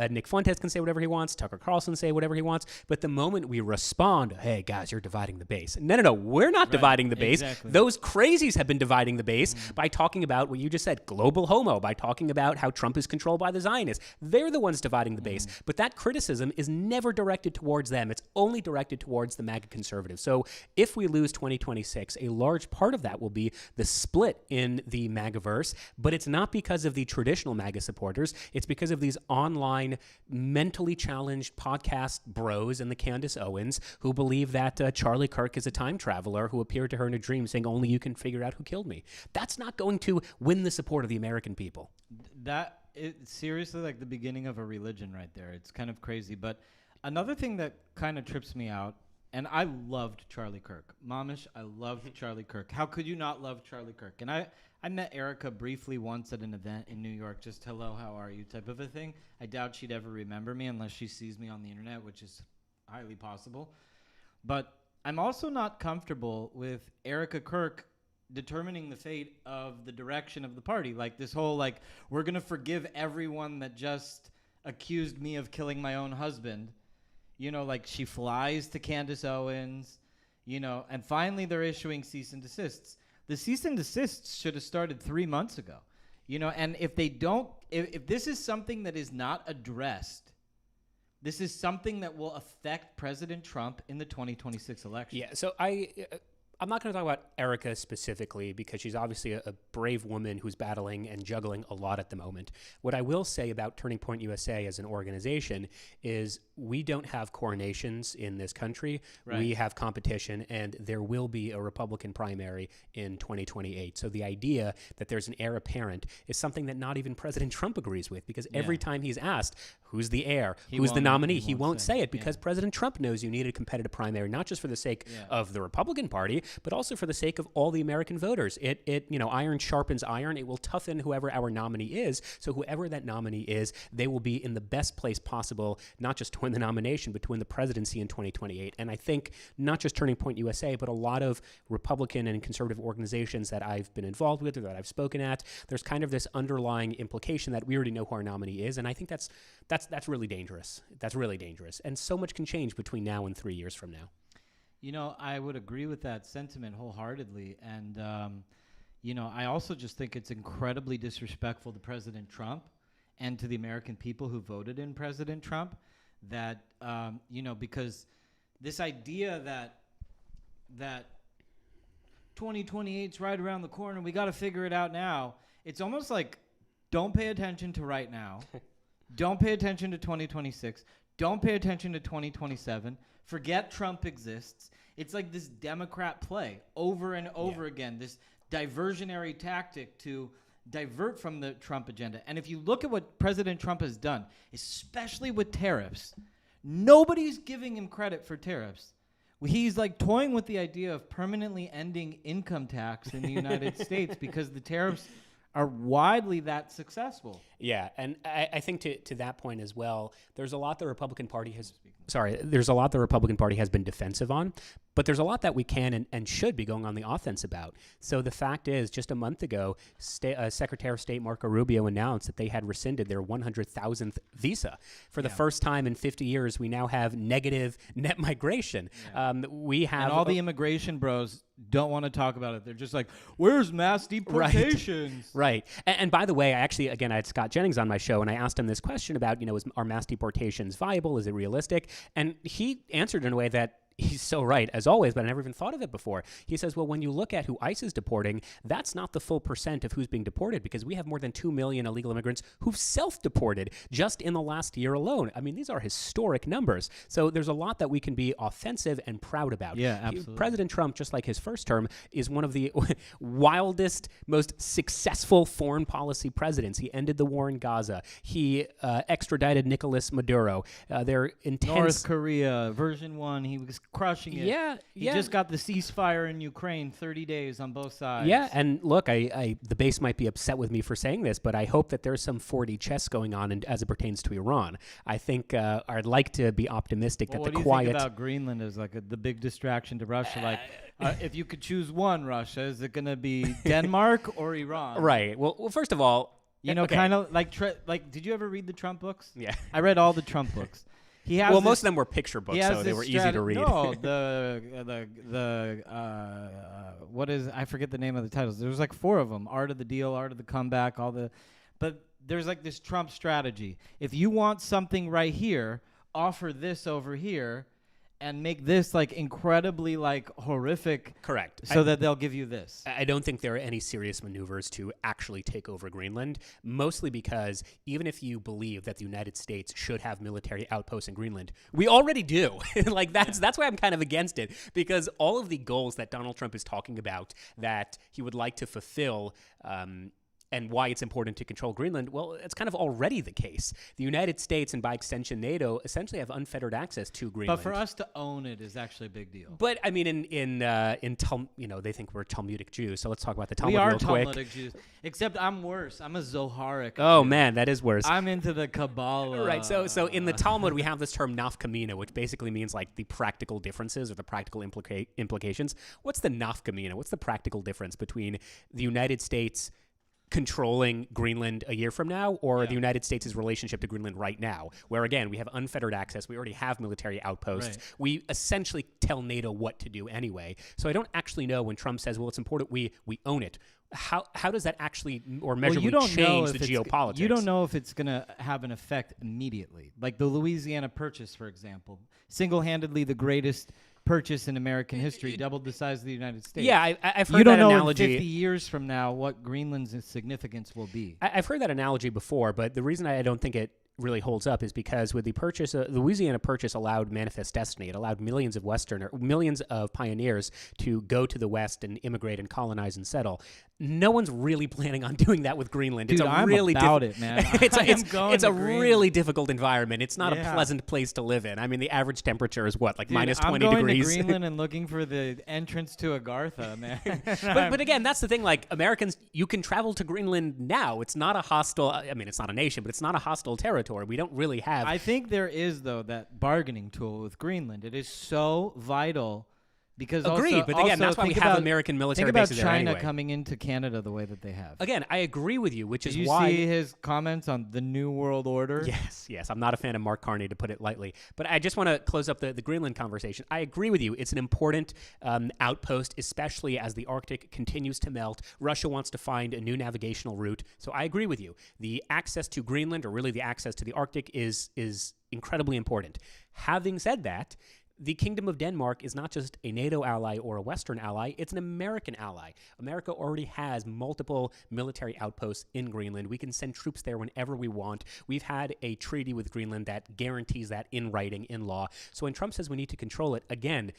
Nick Fuentes can say whatever he wants. Tucker Carlson can say whatever he wants. But the moment we respond, hey, guys, you're dividing the base. No, we're not dividing the base. Exactly. Those crazies have been dividing the base by talking about what you just said, global homo, by talking about how Trump is controlled by the Zionists. They're the ones dividing the base. But that criticism is never directed towards them. It's only directed towards the MAGA conservatives. So if we lose 2026, a large part of that will be the split in the MAGAverse, but it's not because of the traditional MAGA supporters. It's because of these online mentally challenged podcast bros and the Candace Owens who believe that Charlie Kirk is a time traveler who appeared to her in a dream saying, only you can figure out who killed me. That's not going to win the support of the American people. It's seriously like the beginning of a religion right there. It's kind of crazy. But another thing that kind of trips me out, and I loved Charlie Kirk. Momish, I loved Charlie Kirk. How could you not love Charlie Kirk? And I met Erica briefly once at an event in New York, just hello, how are you type of a thing. I doubt she'd ever remember me unless she sees me on the internet, which is highly possible. But I'm also not comfortable with Erica Kirk determining the fate of the direction of the party. Like this whole, like, we're going to forgive everyone that just accused me of killing my own husband. You know, like she flies to Candace Owens, you know, and finally they're issuing cease and desists. The cease and desists should have started 3 months ago, you know, and if they don't, if this is something that is not addressed, this is something that will affect President Trump in the 2026 election. Yeah, so I'm not going to talk about Erica specifically because she's obviously a brave woman who's battling and juggling a lot at the moment. What I will say about Turning Point USA as an organization is we don't have coronations in this country. Right. We have competition, and there will be a Republican primary in 2028. So the idea that there's an heir apparent is something that not even President Trump agrees with, because every time he's asked, who's the heir, who's the nominee, he won't say it because President Trump knows you need a competitive primary, not just for the sake of the Republican Party, but also for the sake of all the American voters. It you know, iron sharpens iron. It will toughen whoever our nominee is. So whoever that nominee is, they will be in the best place possible, not just to win the nomination, but to win the presidency in 2028. And I think not just Turning Point USA, but a lot of Republican and conservative organizations that I've been involved with or that I've spoken at, there's kind of this underlying implication that we already know who our nominee is. And I think that's really dangerous. That's really dangerous. And so much can change between now and 3 years from now. You know, I would agree with that sentiment wholeheartedly. And, you know, I also just think it's incredibly disrespectful to President Trump and to the American people who voted in President Trump that, you know, because this idea that 2028 is right around the corner, we got to figure it out now. It's almost like, don't pay attention to right now. Don't pay attention to 2026. Don't pay attention to 2027. Forget Trump exists. It's like this Democrat play over and over again, this diversionary tactic to divert from the Trump agenda. And if you look at what President Trump has done, especially with tariffs, nobody's giving him credit for tariffs. He's like toying with the idea of permanently ending income tax in the United States because the tariffs are widely that successful. Yeah, and I think to that point as well, there's a lot the Republican Party has been defensive on, but there's a lot that we can and should be going on the offense about. So the fact is, just a month ago, Secretary of State Marco Rubio announced that they had rescinded their 100,000th visa. For the first time in 50 years, we now have negative net migration. Yeah. We have... And all the immigration bros don't want to talk about it. They're just like, where's mass deportations? Right. And by the way, I had Scott Jennings on my show, and I asked him this question about, you know, are mass deportations viable? Is it realistic? And he answered in a way that he's so right, as always, but I never even thought of it before. He says, well, when you look at who ICE is deporting, that's not the full percent of who's being deported, because we have more than 2 million illegal immigrants who've self-deported just in the last year alone. I mean, these are historic numbers. So there's a lot that we can be offensive and proud about. Yeah, absolutely. President Trump, just like his first term, is one of the wildest, most successful foreign policy presidents. He ended the war in Gaza. He extradited Nicolas Maduro. They're intense... North Korea, version 1, he was crushing it. He just got the ceasefire in Ukraine, 30 days on both sides. Yeah, and look, the base might be upset with me for saying this, but I hope that there's some 4D chess going on as it pertains to Iran. I think I'd like to be optimistic that the quiet... What do you think about Greenland as like the big distraction to Russia? Like, if you could choose one, Russia, is it going to be Denmark or Iran? Right. Well, first of all... You know, kind of like, did you ever read the Trump books? Yeah. I read all the Trump books. Most of them were picture books, so they were easy to read. No, what is, I forget the name of the titles. There was like 4 of them: Art of the Deal, Art of the Comeback, but there's like this Trump strategy. If you want something right here, offer this over here, and make this like incredibly like horrific. Correct. So that they'll give you this. I don't think there are any serious maneuvers to actually take over Greenland, mostly because even if you believe that the United States should have military outposts in Greenland, we already do. Like that's why I'm kind of against it, because all of the goals that Donald Trump is talking about that he would like to fulfill, and why it's important to control Greenland, well, it's kind of already the case. The United States, and by extension NATO, essentially have unfettered access to Greenland. But for us to own it is actually a big deal. But I mean, they think we're Talmudic Jews, so let's talk about the Talmud We are real quick. Talmudic Jews, except I'm worse. I'm a Zoharic Oh Jew. man, that is worse. I'm into the Kabbalah. Right. So in the Talmud, we have this term nafkamina, which basically means like the practical differences or the practical implications. What's the nafkamina? What's the practical difference between the United States controlling Greenland a year from now, or the United States' relationship to Greenland right now, where again we have unfettered access, we already have military outposts, we essentially tell NATO what to do anyway. So I don't actually know when Trump says, well, it's important we own it. How does that actually or measurably change the geopolitics? You don't know if it's going to have an effect immediately. Like the Louisiana Purchase, for example, single-handedly the greatest purchase in American history, doubled the size of the United States. Yeah, I've heard you don't that know analogy. in 50 years from now what Greenland's significance will be. I've heard that analogy before, but the reason I don't think it really holds up is because with the purchase, the Louisiana Purchase allowed manifest destiny. It allowed millions of pioneers to go to the West and immigrate and colonize and settle. No one's really planning on doing that with Greenland. Dude, it's a I'm really about it, man. It's a really difficult environment. It's not a Yeah. pleasant place to live in. I mean, the average temperature is what, like minus 20 I'm going degrees. to Greenland and looking for the entrance to Agartha, man. But again, that's the thing. Like Americans, you can travel to Greenland now. It's not a hostile. I mean, it's not a nation, but it's not a hostile territory. We don't really have. I think there is though that bargaining tool with Greenland. It is so vital because Agreed, but again, that's why we have American military bases bases there. Think about there China anyway. coming into Canada the way that they have. Again, I agree with you, which Did is you why. see his comments on the New World Order? Yes. I'm not a fan of Mark Carney, to put it lightly. But I just want to close up the Greenland conversation. I agree with you. It's an important outpost, especially as the Arctic continues to melt. Russia wants to find a new navigational route. So I agree with you. The access to Greenland, or really the access to the Arctic, is incredibly important. Having said that, the Kingdom of Denmark is not just a NATO ally or a Western ally, it's an American ally. America already has multiple military outposts in Greenland. We can send troops there whenever we want. We've had a treaty with Greenland that guarantees that in writing, in law. So when Trump says we need to control it, again,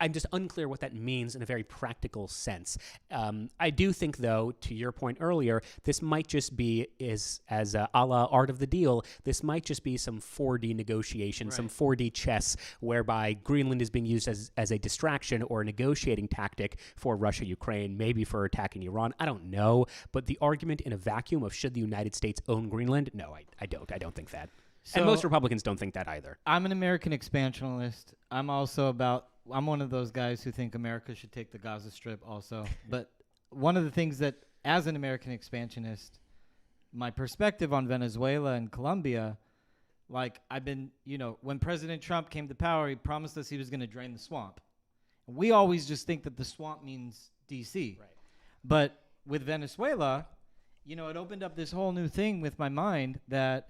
I'm just unclear what that means in a very practical sense. I do think, though, to your point earlier, this might just be, as a la Art of the Deal, this might just be some 4D negotiation, some 4D chess, whereby Greenland is being used as a distraction or a negotiating tactic for Russia, Ukraine, maybe for attacking Iran. I don't know. But the argument in a vacuum of should the United States own Greenland? No, I don't. I don't think that. And most Republicans don't think that either. I'm an American expansionist. I'm one of those guys who think America should take the Gaza Strip also. But one of the things that, as an American expansionist, my perspective on Venezuela and Colombia, like when President Trump came to power, he promised us he was going to drain the swamp. We always just think that the swamp means D.C. Right. But with Venezuela, it opened up this whole new thing with my mind that,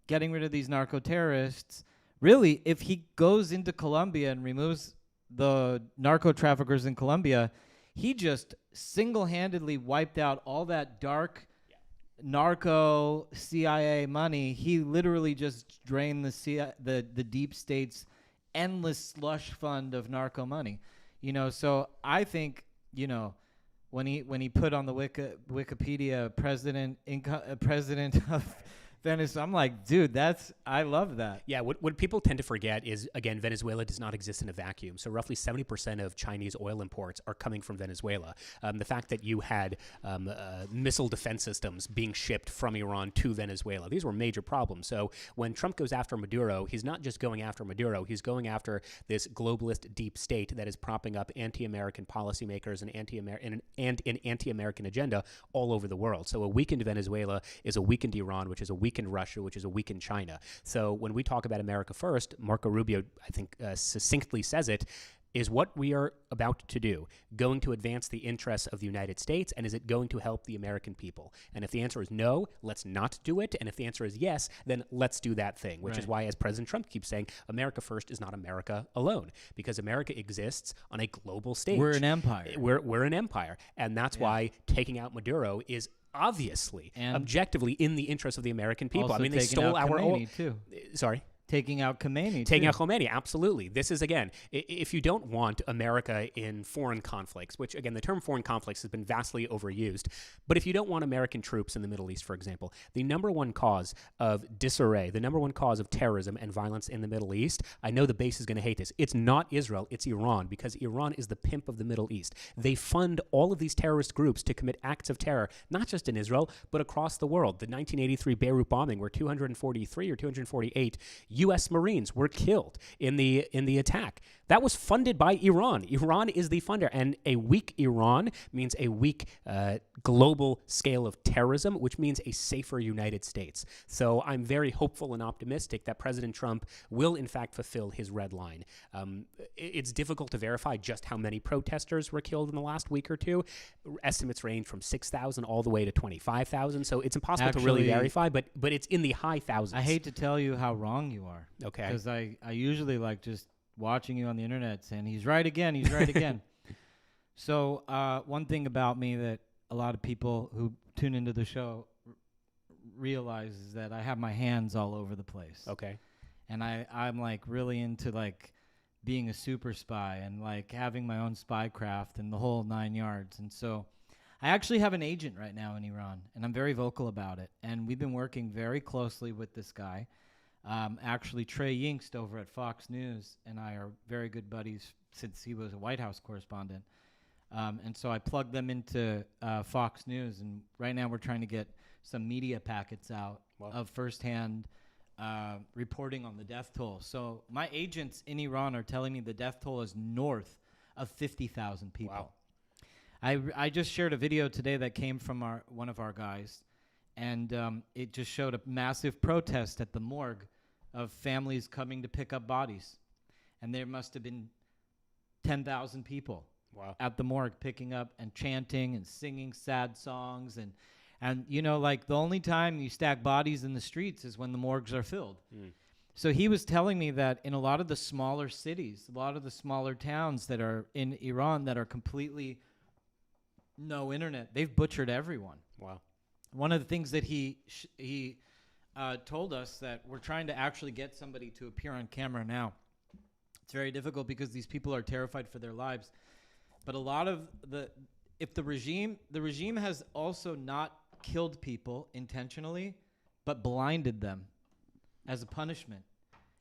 getting rid of these narco-terrorists. Really, if he goes into Colombia and removes the narco traffickers in Colombia, he just single-handedly wiped out all that dark narco CIA money. He literally just drained the deep state's endless slush fund of narco money. So I think, when he put on the Wikipedia president of Venezuela, I'm like, dude, I love that. Yeah, what people tend to forget is, again, Venezuela does not exist in a vacuum. So roughly 70% of Chinese oil imports are coming from Venezuela. The fact that you had missile defense systems being shipped from Iran to Venezuela, these were major problems. So when Trump goes after Maduro, he's not just going after Maduro, he's going after this globalist deep state that is propping up anti-American policymakers and an anti-American agenda all over the world. So a weakened Venezuela is a weakened Iran, which is a weakened Russia, which is a weakened China. So when we talk about America first, Marco Rubio, I think, succinctly says it, is what we are about to do going to advance the interests of the United States, and is it going to help the American people? And if the answer is no, let's not do it. And if the answer is yes, then let's do that thing, which is why, as President Trump keeps saying, America first is not America alone, because America exists on a global stage. We're an empire. We're an empire. And that's why taking out Maduro is obviously, objectively, in the interest of the American people. Also I mean, they stole our oil. Too. Sorry? taking out Khomeini. Taking out Khomeini, absolutely. This is, again, if you don't want America in foreign conflicts, which, again, the term foreign conflicts has been vastly overused, but if you don't want American troops in the Middle East, for example, the number one cause of disarray, the number one cause of terrorism and violence in the Middle East, I know the base is going to hate this, it's not Israel, it's Iran, because Iran is the pimp of the Middle East. They fund all of these terrorist groups to commit acts of terror, not just in Israel, but across the world. The 1983 Beirut bombing, where 243 or 248 U.S. Marines were killed in the attack. That was funded by Iran. Iran is the funder, and a weak Iran means a weak global scale of terrorism, which means a safer United States. So I'm very hopeful and optimistic that President Trump will, in fact, fulfill his red line. It's difficult to verify just how many protesters were killed in the last week or two. Estimates range from 6,000 all the way to 25,000, so it's impossible to really verify, but it's in the high thousands. I hate to tell you how wrong you are. Okay. Because I usually like just watching you on the internet saying, he's right again, he's right again. So one thing about me that a lot of people who tune into the show realize is that I have my hands all over the place. Okay. And I'm like really into like being a super spy and like having my own spycraft and the whole 9 yards. And so I actually have an agent right now in Iran, and I'm very vocal about it. And we've been working very closely with this guy. Actually, Trey Yingst over at Fox News and I are very good buddies since he was a White House correspondent. And so I plugged them into Fox News, and right now we're trying to get some media packets out of firsthand reporting on the death toll. So my agents in Iran are telling me the death toll is north of 50,000 people. Wow. I just shared a video today that came from one of our guys, and it just showed a massive protest at the morgue of families coming to pick up bodies. And there must have been 10,000 people at the morgue picking up and chanting and singing sad songs. And you know, like the only time you stack bodies in the streets is when the morgues are filled. So he was telling me that in a lot of the smaller cities, a lot of the smaller towns that are in Iran that are completely no internet, they've butchered everyone. Wow. One of the things that he told us that we're trying to actually get somebody to appear on camera now. It's very difficult because these people are terrified for their lives. But a lot of the regime has also not killed people intentionally, but blinded them as a punishment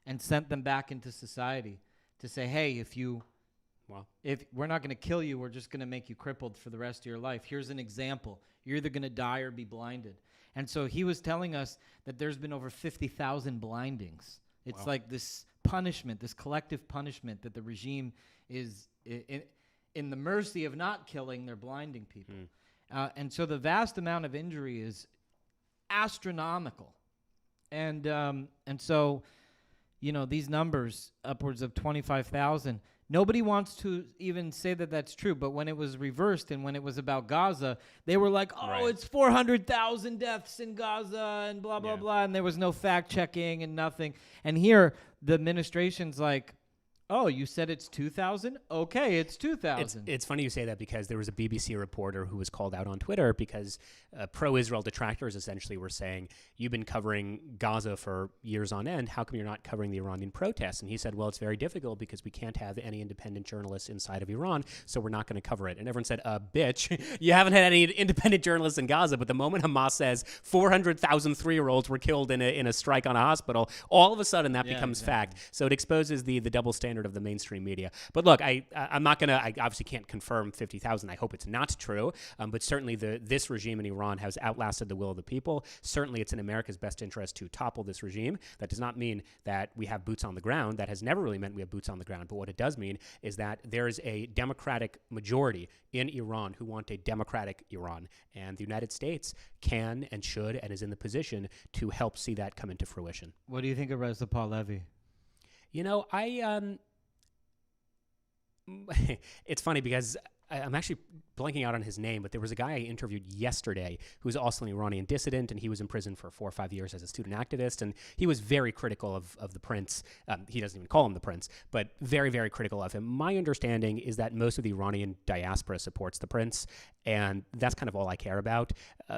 and sent them back into society to say, hey, if we're not going to kill you, we're just going to make you crippled for the rest of your life. Here's an example. You're either going to die or be blinded. And so he was telling us that there's been over 50,000 blindings. It's like this punishment, this collective punishment that the regime is in the mercy of not killing, they're blinding people. And so the vast amount of injury is astronomical. And so, you know, these numbers, upwards of 25,000, nobody wants to even say that that's true. But when it was reversed and when it was about Gaza, they were like, it's 400,000 deaths in Gaza and blah, blah, blah. And there was no fact checking and nothing. And here the administration's like, oh, you said it's 2,000? Okay, it's 2,000. It's funny you say that because there was a BBC reporter who was called out on Twitter because pro-Israel detractors essentially were saying, you've been covering Gaza for years on end. How come you're not covering the Iranian protests? And he said, well, it's very difficult because we can't have any independent journalists inside of Iran, so we're not going to cover it. And everyone said, bitch, you haven't had any independent journalists in Gaza. But the moment Hamas says 400,000 3-year-olds were killed in a strike on a hospital, all of a sudden that becomes fact. So it exposes the double standard of the mainstream media. But look, I'm not going to, I obviously can't confirm 50,000. I hope it's not true. But certainly this regime in Iran has outlasted the will of the people. Certainly it's in America's best interest to topple this regime. That does not mean that we have boots on the ground. That has never really meant we have boots on the ground. But what it does mean is that there is a democratic majority in Iran who want a democratic Iran. And the United States can and should and is in the position to help see that come into fruition. What do you think of Reza Pahlavi? You know, it's funny because I'm actually blanking out on his name, but there was a guy I interviewed yesterday who's also an Iranian dissident, and he was in prison for 4 or 5 years as a student activist, and he was very critical of the prince. He doesn't even call him the prince, but very, very critical of him. My understanding is that most of the Iranian diaspora supports the prince, and that's kind of all I care about.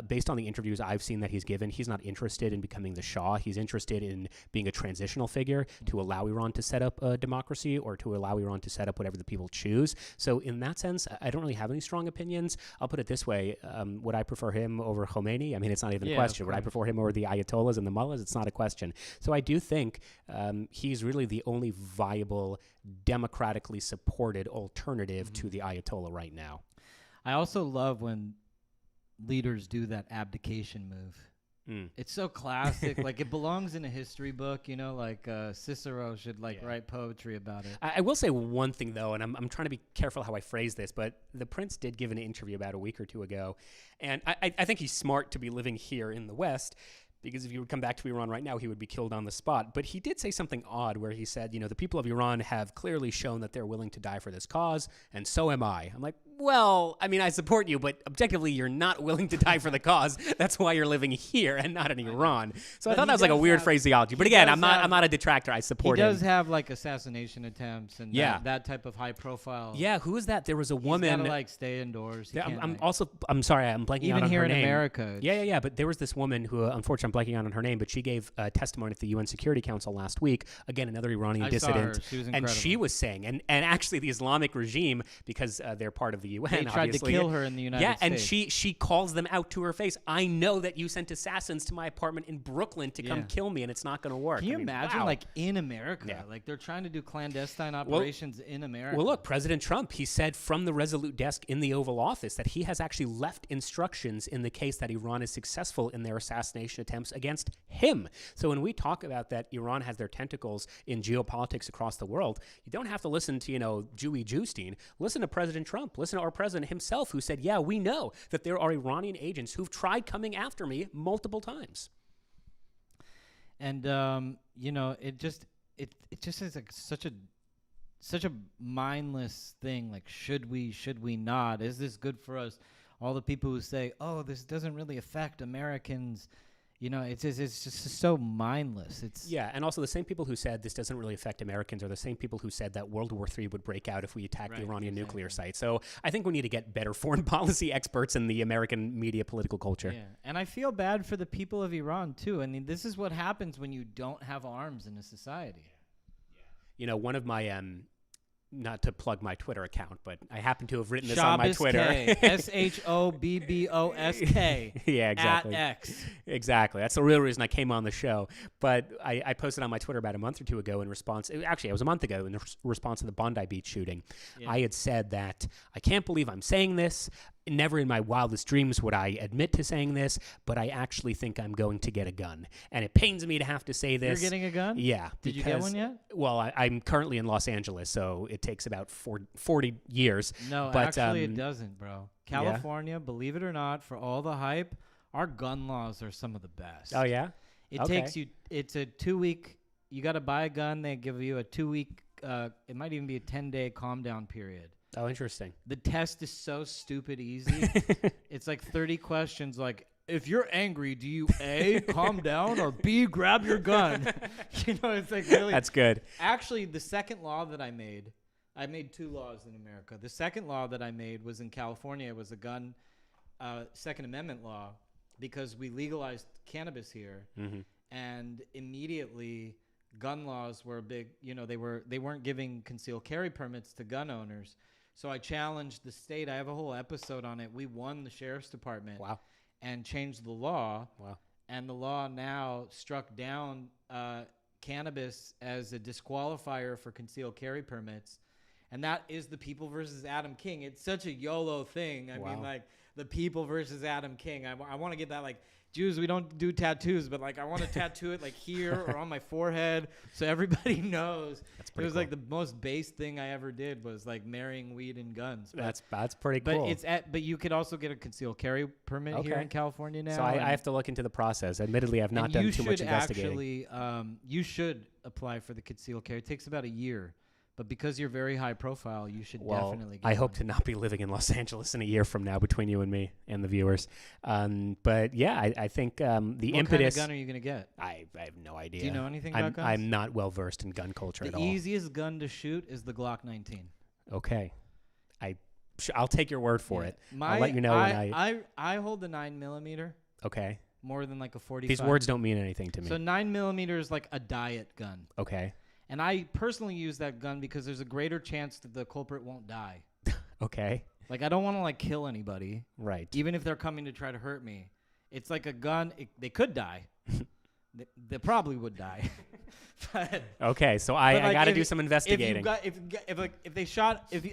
Based on the interviews I've seen that he's given, he's not interested in becoming the Shah. He's interested in being a transitional figure to allow Iran to set up a democracy or to allow Iran to set up whatever the people choose. So in that sense, I don't really have any strong opinions. I'll put it this way. Would I prefer him over Khomeini? I mean, it's not even a question. Would I prefer him over the Ayatollahs and the mullahs? It's not a question. So I do think he's really the only viable, democratically supported alternative to the Ayatollah right now. I also love when leaders do that abdication move. It's so classic. Like, it belongs in a history book, you know, like Cicero should write poetry about it. I will say one thing, though, and I'm trying to be careful how I phrase this, but the prince did give an interview about a week or two ago, and I think he's smart to be living here in the West, because if he would come back to Iran right now, he would be killed on the spot. But he did say something odd where he said, you know, the people of Iran have clearly shown that they're willing to die for this cause, and so am I. I'm like, well, I mean, I support you, but objectively, you're not willing to die for the cause. That's why you're living here and not in Iran. So I thought that was like a weird phraseology. But again, I'm not a detractor. I support him. He does have like assassination attempts and that type of high profile. Yeah, who is that? There was a woman. He's gotta like stay indoors. I'm sorry, I'm blanking out on her name. Even here in America. Yeah. But there was this woman who, unfortunately, I'm blanking out on her name, but she gave testimony at the UN Security Council last week. Again, another Iranian dissident. Saw her. She was incredible. And she was saying, and actually the Islamic regime, because they're part of the UN, they tried to kill her in the United States. Yeah, and she calls them out to her face. I know that you sent assassins to my apartment in Brooklyn to come kill me, and it's not going to work. Can you imagine, like, in America? Yeah. Like, they're trying to do clandestine operations in America. Well, look, President Trump, he said from the Resolute desk in the Oval Office that he has actually left instructions in the case that Iran is successful in their assassination attempts against him. So when we talk about that Iran has their tentacles in geopolitics across the world, you don't have to listen to, Jewy Jewstein. Listen to President Trump. Listen to our president himself, who said, yeah, we know that there are Iranian agents who've tried coming after me multiple times. And, it just is like such a mindless thing. Like, should we not? Is this good for us? All the people who say, oh, this doesn't really affect Americans. It's just so mindless. And also the same people who said this doesn't really affect Americans are the same people who said that World War III would break out if we attacked the Iranian nuclear site. So I think we need to get better foreign policy experts in the American media political culture. Yeah, and I feel bad for the people of Iran, too. I mean, this is what happens when you don't have arms in a society. Yeah. One of my... not to plug my Twitter account, but I happen to have written this Shabbos on my Twitter. SHOBBOSK. Yeah, exactly. At X. Exactly. That's the real reason I came on the show. But I posted on my Twitter about a month or two ago in response. Actually, it was a month ago in response to the Bondi Beach shooting. Yeah. I had said that I can't believe I'm saying this. Never in my wildest dreams would I admit to saying this, but I actually think I'm going to get a gun. And it pains me to have to say this. You're getting a gun? Yeah. Did you get one yet? Well, I'm currently in Los Angeles, so it takes about 40 years. No, but, actually it doesn't, bro. California, believe it or not, for all the hype, our gun laws are some of the best. Oh, yeah? It takes you, it's a 2-week, you got to buy a gun, they give you a 2-week, it might even be a 10-day calm down period. Oh, interesting. The test is so stupid easy. It's like 30 questions like, if you're angry, do you A, calm down, or B, grab your gun? It's like really. That's good. Actually, the second law that I made 2 laws in America. The second law that I made was in California. It was a gun Second Amendment law because we legalized cannabis here. Mm-hmm. And immediately gun laws were a big, they weren't giving concealed carry permits to gun owners. So I challenged the state. I have a whole episode on it. We won the sheriff's department. Wow. And changed the law. Wow. And the law now struck down cannabis as a disqualifier for concealed carry permits. And that is the people versus Adam King. It's such a YOLO thing. I mean, like, the people versus Adam King. I want to get that, like, Jews, we don't do tattoos, but, like, I want to tattoo it, like, here or on my forehead so everybody knows. That's pretty cool. Like, the most base thing I ever did was, like, marrying weed and guns. But, that's pretty cool. But you could also get a concealed carry permit here in California now. So I have to look into the process. Admittedly, I've not done too much investigating. You should apply for the concealed carry. It takes about a year. But because you're very high profile, you should definitely get I hope one. to not be living in Los Angeles in a year from now, between you and me and the viewers. But yeah, I think the What impetus. kind of gun are you going to get? I have no idea. Do you know anything about guns? I'm not well versed in gun culture at The all. easiest gun to shoot is the Glock 19. Okay, I'll take your word for Yeah. it. I'll let you know when I hold the 9mm Okay. more than like a 45. These words don't mean anything to me. So 9mm is like a diet gun. Okay. And I personally use that gun because there's a greater chance that the culprit won't die. Okay. Like, I don't want to, like, kill anybody. Right. Even if they're coming to try to hurt me. It's like a gun. They could die. They probably would die. But okay, so I got to do some investigating. If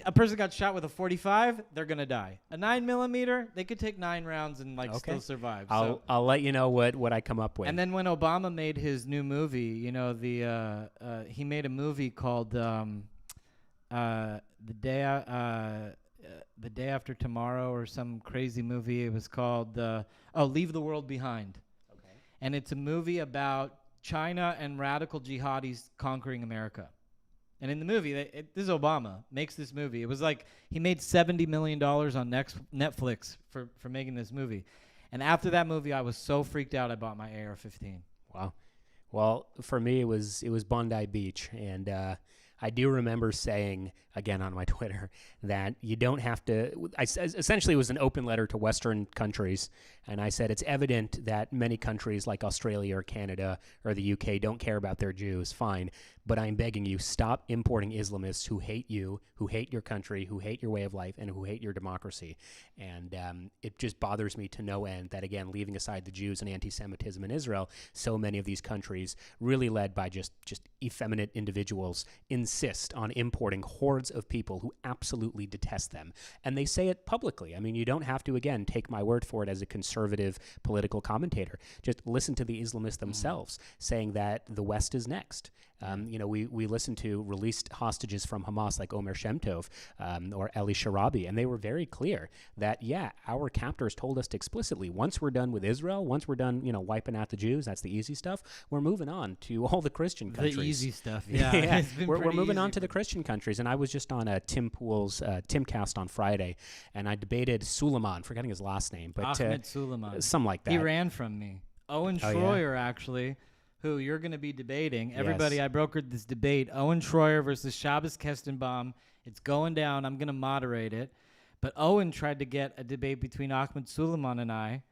a person got shot with a 45, they're gonna die. A 9mm, they could take 9 rounds and still survive. I'll let you know what I come up with. And then when Obama made his new movie, you know, he made a movie called The Day After Tomorrow, or some crazy movie. It was called Leave the World Behind. Okay. And it's a movie about China and radical jihadis conquering America. And in the movie, this is Obama makes this movie. It was like he made $70 million on Netflix for making this movie. And after that movie, I was so freaked out, I bought my AR-15. Wow. Well, for me, it was Bondi Beach, and I do remember saying, again on my Twitter, that you don't have to. Essentially, it was an open letter to Western countries, and I said it's evident that many countries like Australia or Canada or the UK don't care about their Jews. Fine, but I'm begging you, stop importing Islamists who hate you, who hate your country, who hate your way of life, and who hate your democracy. And it just bothers me to no end that, again, leaving aside the Jews and anti-Semitism in Israel, so many of these countries, really led by just effeminate individuals, insist on importing hordes of people who absolutely detest them. And they say it publicly. I mean, you don't have to, again, take my word for it as a conservative political commentator. Just listen to the Islamists themselves saying that the West is next. We listened to released hostages from Hamas like Omer Shemtov or Eli Sharabi, and they were very clear that, our captors told us explicitly, once we're done with Israel, once we're done, wiping out the Jews, that's the easy stuff, we're moving on to all the Christian countries. The easy stuff, yeah. We're moving on to the Christian countries. And I was just on Tim Pool's Timcast on Friday, and I debated Suleiman, forgetting his last name, but Ahmed Suleiman. Something like that. He ran from me. Owen Schroyer, actually, who you're going to be debating. Everybody, Yes. I brokered this debate. Owen Schroyer versus Shabbos Kestenbaum. It's going down. I'm going to moderate it. But Owen tried to get a debate between Ahmed Suleiman and I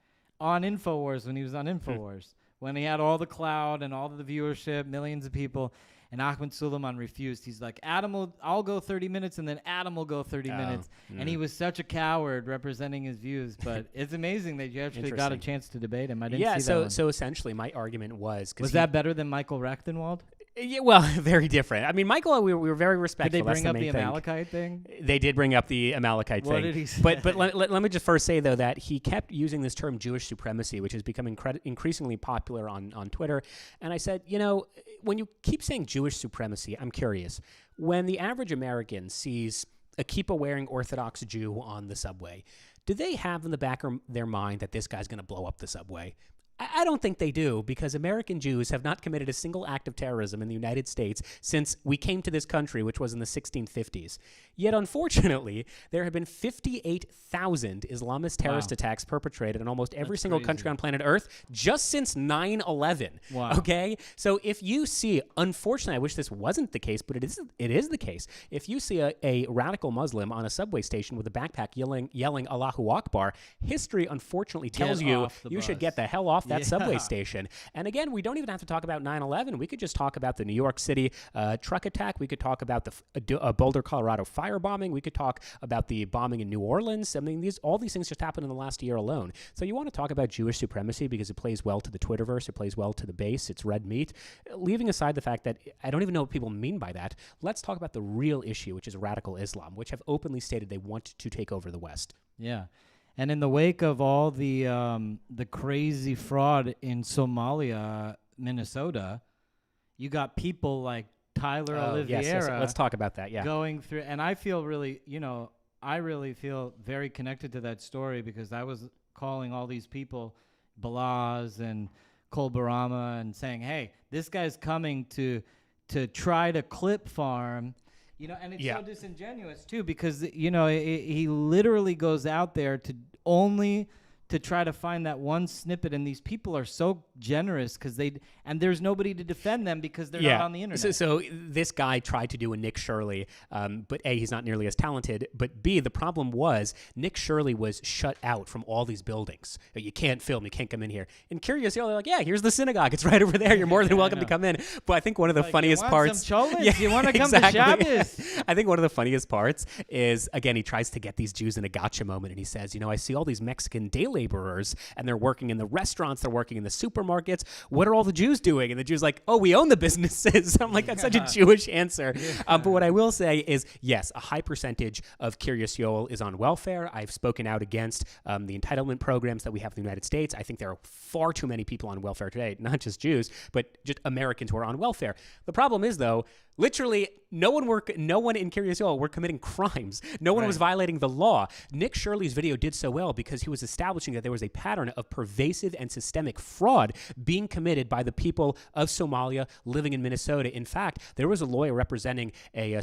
on InfoWars when he was on InfoWars, when he had all the clout and all the viewership, millions of people. And Ahmed Suleiman refused. He's like, I'll go 30 minutes, and then Adam will go 30 minutes. And he was such a coward representing his views. But it's amazing that you actually got a chance to debate him. I didn't see that one. So essentially my argument was... Was that better than Michael Rechtenwald? Yeah, well, very different. I mean, Michael, we were very respectful. Did they bring That's up the thing. Amalekite thing? They did bring up the Amalekite thing. What did he say? But let me just first say, though, that he kept using this term Jewish supremacy, which is becoming increasingly popular on Twitter. And I said, when you keep saying Jewish supremacy, I'm curious. When the average American sees a kippah-wearing Orthodox Jew on the subway, do they have in the back of their mind that this guy's going to blow up the subway? I don't think they do, because American Jews have not committed a single act of terrorism in the United States since we came to this country, which was in the 1650s. Yet, unfortunately, there have been 58,000 Islamist terrorist attacks perpetrated in almost every single country on planet Earth just since 9/11. Wow. Okay? So if you see, unfortunately, I wish this wasn't the case, but it is the case. If you see a radical Muslim on a subway station with a backpack yelling Allahu Akbar, history unfortunately tells you should get the hell off that subway station. And again, we don't even have to talk about 9/11. We could just talk about the New York City truck attack. We could talk about the Boulder, Colorado firebombing. We could talk about the bombing in New Orleans. I mean, all these things just happened in the last year alone. So you want to talk about Jewish supremacy because it plays well to the Twitterverse. It plays well to the base. It's red meat. Leaving aside the fact that I don't even know what people mean by that, let's talk about the real issue, which is radical Islam, which have openly stated they want to take over the West. Yeah. And in the wake of all the crazy fraud in Somalia, Minnesota, you got people like Tyler Oliveira. Yes. Let's talk about that. Yeah. Going through, and I feel really, I really feel very connected to that story because I was calling all these people, Balaz and Kol Barama, and saying, hey, this guy's coming to try to clip farm You know, and it's Yeah. so disingenuous too, because you know he literally goes out there to only to try to find that one snippet, and these people are so generous because and there's nobody to defend them because they're not on the internet. So this guy tried to do a Nick Shirley, but A, he's not nearly as talented, but B, the problem was Nick Shirley was shut out from all these buildings. You can't film, you can't come in here. And Curious Yale, they're like, yeah, here's the synagogue. It's right over there. You're more than welcome to come in. But I think one of the funniest parts... You want to come to Shabbos? I think one of the funniest parts is, again, he tries to get these Jews in a gotcha moment, and he says, you know, I see all these Mexican day laborers, and they're working in the restaurants, they're working in the supermarkets. What are all the Jews doing? And the Jews like, oh, we own the businesses. I'm like, that's such a Jewish answer. But what I will say is, yes, a high percentage of Kiryas Yoel is on welfare. I've spoken out against the entitlement programs that we have in the United States. I think there are far too many people on welfare today, not just Jews, but just Americans who are on welfare. The problem is, though, literally, no one in Kiryas Yoel were committing crimes. No one was violating the law. Nick Shirley's video did so well because he was establishing that there was a pattern of pervasive and systemic fraud being committed by the people of Somalia living in Minnesota. In fact, there was a lawyer representing a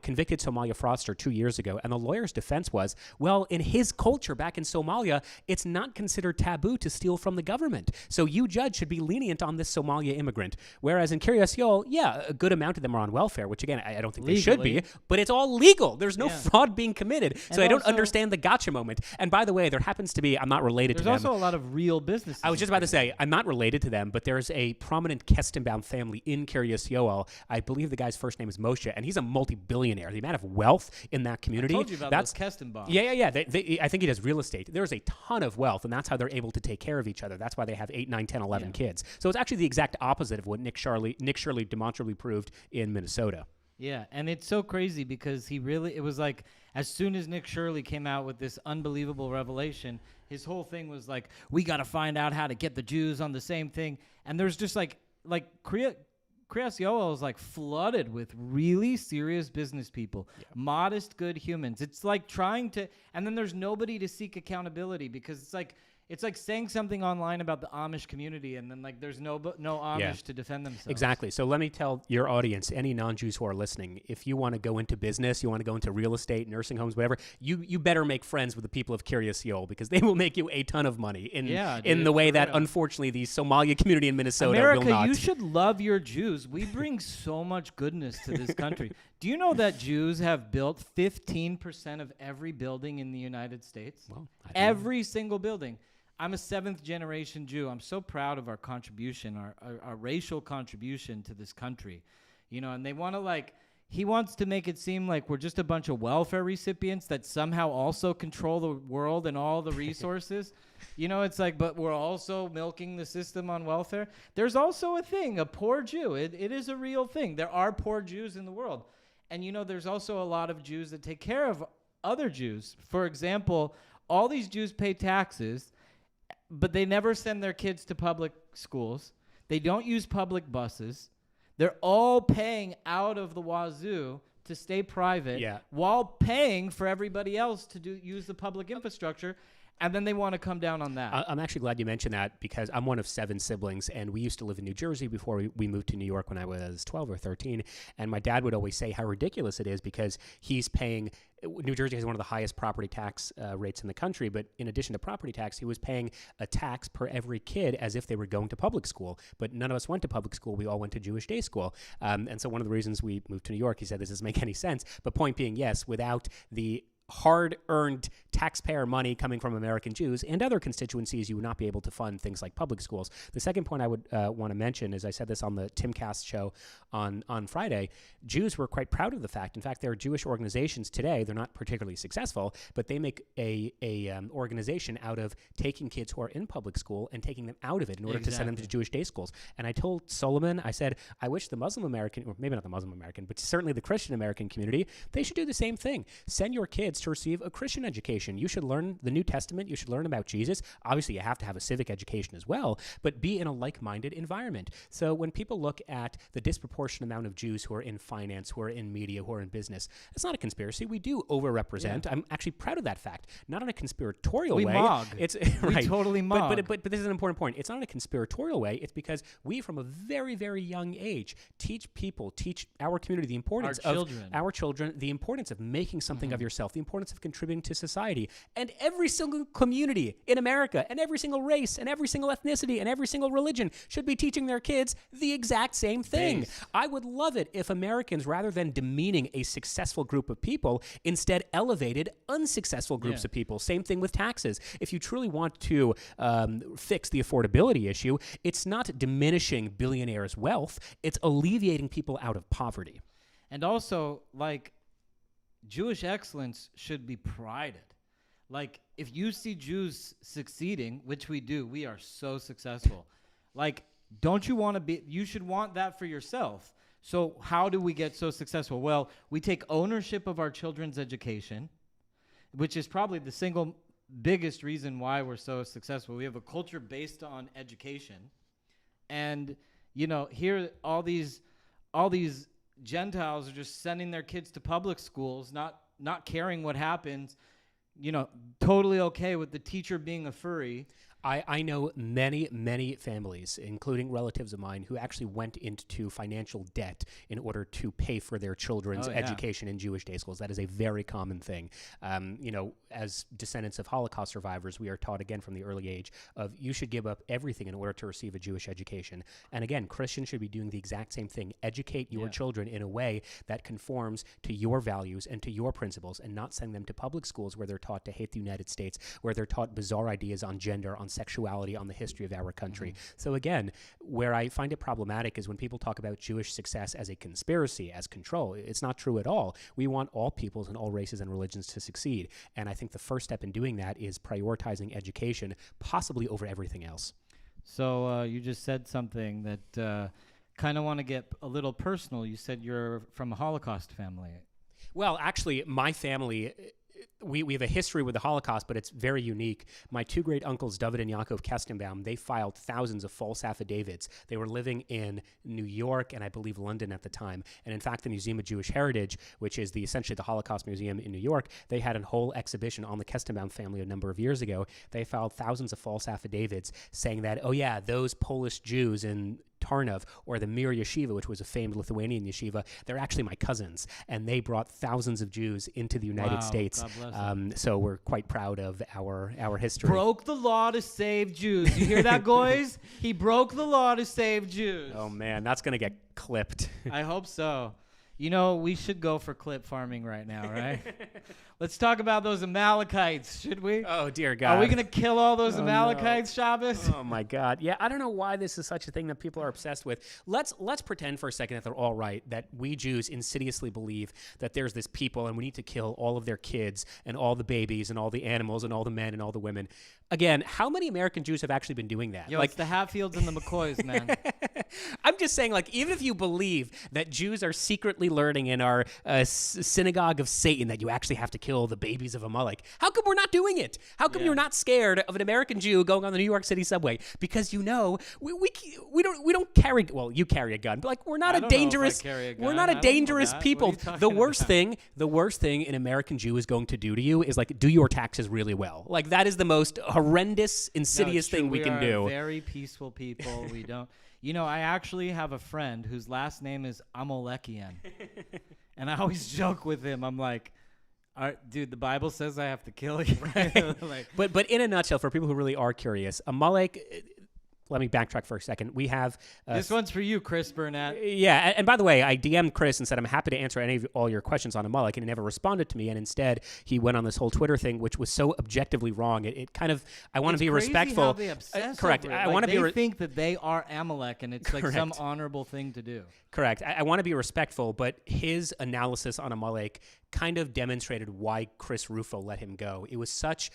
convicted Somalia fraudster 2 years ago, and the lawyer's defense was, well, in his culture back in Somalia, it's not considered taboo to steal from the government. So you, judge, should be lenient on this Somalia immigrant. Whereas in Kiryas Yoel, yeah, a good amount of them are on welfare, which again, I don't think they should be, but it's all legal. There's no fraud being committed. So I don't understand the gotcha moment. And by the way, there happens to be, I'm not related to them. There's also a lot of real businesses. I was just about to say, I'm not related to them, but there's a prominent Kestenbaum family in Kiryas Yoel. I believe the guy's first name is Moshe, and he's a multi-billionaire. The amount of wealth in that community. I told you about those Kestenbaum. Yeah. I think he does real estate. There's a ton of wealth, and that's how they're able to take care of each other. That's why they have 8, 9, 10, 11 kids. So it's actually the exact opposite of what Nick Shirley demonstrably proved in Minnesota. Yeah, and it's so crazy because it was like as soon as Nick Shirley came out with this unbelievable revelation, his whole thing was like, we got to find out how to get the Jews on the same thing. And there's just like Kiryas Yoel is like flooded with really serious business people, modest, good humans. It's like trying to, and then there's nobody to seek accountability because it's like saying something online about the Amish community, and then like there's no Amish to defend themselves. Exactly. So let me tell your audience, any non-Jews who are listening, if you want to go into business, you want to go into real estate, nursing homes, whatever, you better make friends with the people of Kiryas Yoel because they will make you a ton of money in the way that unfortunately the Somalia community in Minnesota will not. America, you should love your Jews. We bring so much goodness to this country. Do you know that Jews have built 15% of every building in the United States? Well, every single building. I'm a 7th generation Jew. I'm so proud of our contribution, our racial contribution to this country. You know, and they want to he wants to make it seem like we're just a bunch of welfare recipients that somehow also control the world and all the resources. You know, it's like, but we're also milking the system on welfare. There's also a thing, a poor Jew. It is a real thing. There are poor Jews in the world. And, you know, there's also a lot of Jews that take care of other Jews. For example, all these Jews pay taxes, but they never send their kids to public schools. They don't use public buses. They're all paying out of the wazoo to stay private while paying for everybody else to use the public infrastructure. And then they want to come down on that. I'm actually glad you mentioned that because I'm one of 7 siblings, and we used to live in New Jersey before we moved to New York when I was 12 or 13. And my dad would always say how ridiculous it is because he's paying – New Jersey has one of the highest property tax rates in the country, but in addition to property tax, he was paying a tax per every kid as if they were going to public school. But none of us went to public school. We all went to Jewish day school. And so one of the reasons we moved to New York, he said, this doesn't make any sense. But point being, yes, without the hard-earned taxpayer money coming from American Jews and other constituencies, you would not be able to fund things like public schools. The second point I would want to mention is I said this on the Timcast show on Friday. Jews were quite proud of the fact. In fact, there are Jewish organizations today. They're not particularly successful, but they make a organization out of taking kids who are in public school and taking them out of it in order to send them to Jewish day schools. And I told Solomon, I said, I wish the Muslim American, or maybe not the Muslim American, but certainly the Christian American community, they should do the same thing. Send your kids kids to receive a Christian education. You should learn the New Testament. You should learn about Jesus. Obviously, you have to have a civic education as well, but be in a like-minded environment. So when people look at the disproportionate amount of Jews who are in finance, who are in media, who are in business, it's not a conspiracy. We do overrepresent. I'm actually proud of that fact. Not in a conspiratorial way. We mog. It's we right. totally mog. But this is an important point. It's not in a conspiratorial way. It's because we, from a very, very young age, teach our community the importance of our children, the importance of making something of yourself, the importance of contributing to society. And every single community in America, and every single race, and every single ethnicity, and every single religion should be teaching their kids the exact same thing. I would love it if Americans, rather than demeaning a successful group of people, instead elevated unsuccessful groups of people. Same thing with taxes. If you truly want to fix the affordability issue, it's not diminishing billionaires' wealth, it's alleviating people out of poverty. And also, like, Jewish excellence should be prided. Like, if you see Jews succeeding, which we do, we are so successful. Like, don't you want to be, you should want that for yourself. So how do we get so successful? Well, we take ownership of our children's education, which is probably the single biggest reason why we're so successful. We have a culture based on education. And, you know, here all these Gentiles are just sending their kids to public schools, not caring what happens, you know, totally okay with the teacher being a furry. I know many, many families, including relatives of mine, who actually went into financial debt in order to pay for their children's education in Jewish day schools. That is a very common thing. You know, as descendants of Holocaust survivors, we are taught again from the early age of you should give up everything in order to receive a Jewish education. And again, Christians should be doing the exact same thing. Educate your children in a way that conforms to your values and to your principles, and not send them to public schools where they're taught to hate the United States, where they're taught bizarre ideas on gender, on sexuality, on the history of our country. So again, where I find it problematic is when people talk about Jewish success as a conspiracy, as control. It's not true at all. We want all peoples and all races and religions to succeed. And I think the first step in doing that is prioritizing education, possibly over everything else. So you just said something that kind of want to get a little personal. You said you're from a Holocaust family. Well, actually, my family... We have a history with the Holocaust, but it's very unique. My two great uncles, David and Yaakov Kestenbaum, they filed thousands of false affidavits. They were living in New York and I believe London at the time. And in fact, the Museum of Jewish Heritage, which is essentially the Holocaust Museum in New York, they had a whole exhibition on the Kestenbaum family a number of years ago. They filed thousands of false affidavits saying that, oh yeah, those Polish Jews in Tarnov, or the Mir Yeshiva, which was a famed Lithuanian yeshiva, they're actually my cousins, and they brought thousands of Jews into the United States. God bless them. So we're quite proud of our history. Broke the law to save Jews. You hear that, guys? He broke the law to save Jews. Oh man, that's gonna get clipped. I hope so. You know, we should go for clip farming right now, right? Let's talk about those Amalekites, should we? Oh, dear God. Are we going to kill all those Amalekites, Shabbos? Oh, my God. Yeah, I don't know why this is such a thing that people are obsessed with. Let's pretend for a second that they're all right, that we Jews insidiously believe that there's this people and we need to kill all of their kids and all the babies and all the animals and all the men and all the women. Again, how many American Jews have actually been doing that? Yo, it's the Hatfields and the McCoys, man. I'm just saying, like, even if you believe that Jews are secretly learning in our synagogue of Satan that you actually have to kill the babies of Amalek, how come we're not doing it? How come you're not scared of an American Jew going on the New York City subway? Because you know we don't carry. Well, you carry a gun, but like we're not a dangerous. We're not a dangerous people. The worst thing an American Jew is going to do to you is like do your taxes really well. Like that is the most horrendous, insidious thing we can do. We are very peaceful people. We don't. You know, I actually have a friend whose last name is Amalekian. And I always joke with him. I'm like, dude, the Bible says I have to kill you. Like, but in a nutshell, for people who really are curious, Amalek... Let me backtrack for a second. We have... this one's for you, Chris Burnett. Yeah, and by the way, I DM'd Chris and said, I'm happy to answer all your questions on Amalek, and he never responded to me, and instead, he went on this whole Twitter thing, which was so objectively wrong. It kind of... I want to be respectful. How they obsess correct. Over it. I want to be... They think that they are Amalek, and it's like some honorable thing to do. Correct. I want to be respectful, but his analysis on Amalek kind of demonstrated why Chris Rufo let him go. It was such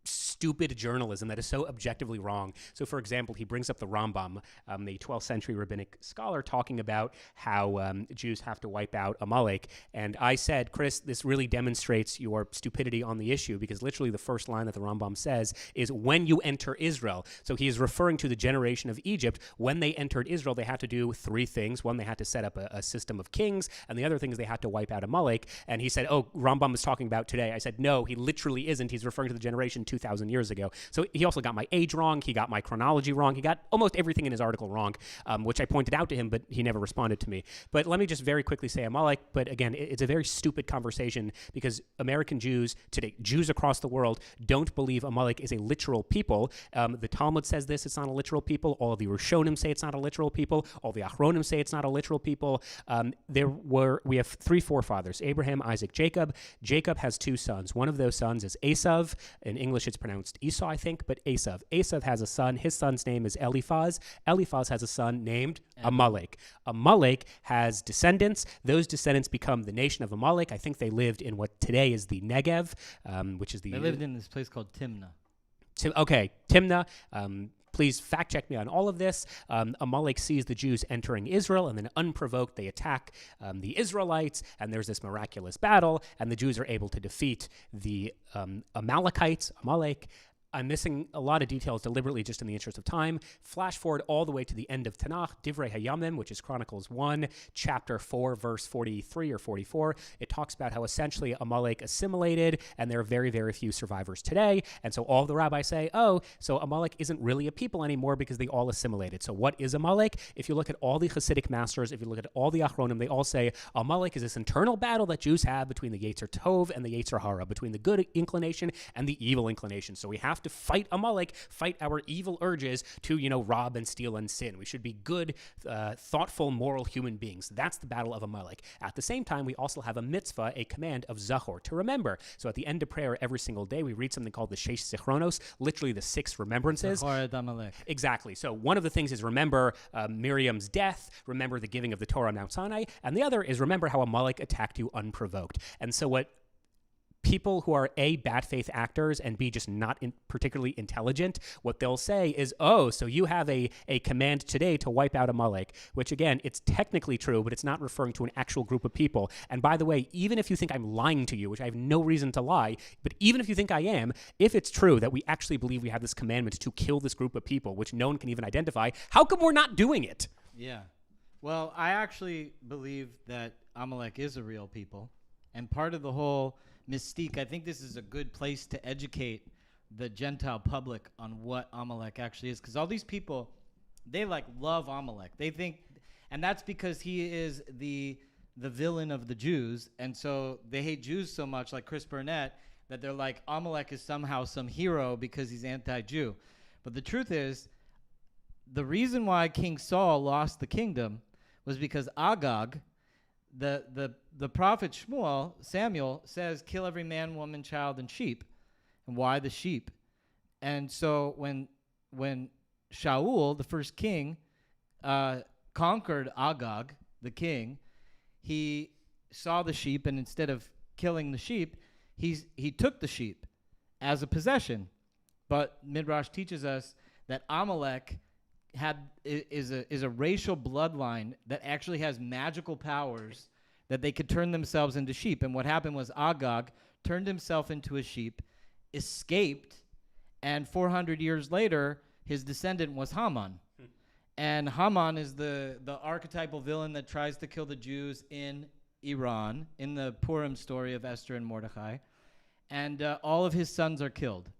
stupid journalism that is so objectively wrong. So, for example, he brings up the Rambam, the 12th century rabbinic scholar, talking about how Jews have to wipe out Amalek. And I said, Chris, this really demonstrates your stupidity on the issue, because literally the first line that the Rambam says is, when you enter Israel. So he is referring to the generation of Egypt. When they entered Israel, they had to do three things. One, they had to set up a system of kings, and the other thing is they had to wipe out Amalek. And he said, oh, Rambam is talking about today. I said, no, he literally isn't. He's referring to the generation 2,000 years ago. So he also got my age wrong. He got my chronology wrong. He got almost everything in his article wrong, which I pointed out to him, but he never responded to me. But let me just very quickly say Amalek. But again, it's a very stupid conversation, because American Jews today, Jews across the world, don't believe Amalek is a literal people. The Talmud says this, it's not a literal people. All of the Rishonim say it's not a literal people. All the Achronim say it's not a literal people. We have three forefathers, Abraham, Isaac, Jacob. Jacob has two sons. One of those sons is Esav. In English, it's pronounced Esau, I think, but Esav. Esav has a son. His son's name is Eliphaz. Eliphaz has a son named Amalek. Amalek has descendants. Those descendants become the nation of Amalek. I think they lived in what today is the Negev, which is the... They lived in this place called Timnah. Timnah. Please fact check me on all of this. Amalek sees the Jews entering Israel, and then unprovoked they attack the Israelites, and there's this miraculous battle, and the Jews are able to defeat the Amalekites, Amalek. I'm missing a lot of details deliberately just in the interest of time. Flash forward all the way to the end of Tanakh, Divrei Hayamim, which is Chronicles 1, chapter 4, verse 43 or 44. It talks about how essentially Amalek assimilated, and there are very, very few survivors today. And so all the rabbis say, oh, so Amalek isn't really a people anymore because they all assimilated. So what is Amalek? If you look at all the Hasidic masters, if you look at all the Achronim, they all say Amalek is this internal battle that Jews have between the Yetzer Tov and the Yetzer Hara, between the good inclination and the evil inclination. So we have to fight Amalek, fight our evil urges to, rob and steal and sin. We should be good, thoughtful, moral human beings. That's the battle of Amalek. At the same time, we also have a mitzvah, a command of Zachor, to remember. So at the end of prayer every single day, we read something called the Sheish Zichronos, literally the 6 remembrances. Zachor et Amalek. Exactly. So one of the things is remember Miriam's death, remember the giving of the Torah on Mount Sinai, and the other is remember how Amalek attacked you unprovoked. And so what people who are A, bad faith actors, and B, just not particularly intelligent, what they'll say is, oh, so you have a command today to wipe out Amalek, which again, it's technically true, but it's not referring to an actual group of people. And by the way, even if you think I'm lying to you, which I have no reason to lie, but even if you think I am, if it's true that we actually believe we have this commandment to kill this group of people, which no one can even identify, how come we're not doing it? Yeah. Well, I actually believe that Amalek is a real people. And part of the whole mystique, I think this is a good place to educate the Gentile public on what Amalek actually is. Because all these people, they love Amalek. They think, and that's because he is the villain of the Jews. And so they hate Jews so much, like Chris Burnett, that they're like, Amalek is somehow some hero because he's anti-Jew. But the truth is, the reason why King Saul lost the kingdom was because Agag, the prophet Samuel says, kill every man, woman, child, and sheep. And why the sheep? And so when Shaul, the first king, conquered Agag, the king, he saw the sheep, and instead of killing the sheep, he took the sheep as a possession. But Midrash teaches us that Amalek is a racial bloodline that actually has magical powers that they could turn themselves into sheep. And what happened was Agag turned himself into a sheep, escaped, and 400 years later, his descendant was Haman. And Haman is the archetypal villain that tries to kill the Jews in Iran, in the Purim story of Esther and Mordecai. And all of his sons are killed.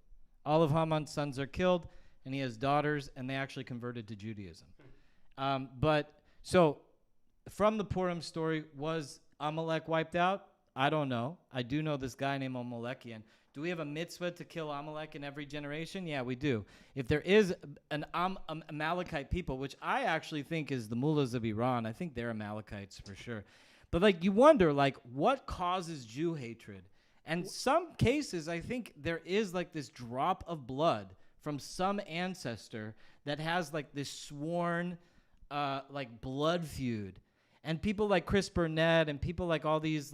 All of Haman's sons are killed, and he has daughters, and they actually converted to Judaism. But so from the Purim story, was Amalek wiped out? I don't know. I do know this guy named Amalekian. Do we have a mitzvah to kill Amalek in every generation? Yeah, we do. If there is an Amalekite people, which I actually think is the mullahs of Iran, I think they're Amalekites for sure. But you wonder, what causes Jew hatred? And some cases, I think there is this drop of blood from some ancestor that has this sworn blood feud. And people like Chris Burnett and people like all these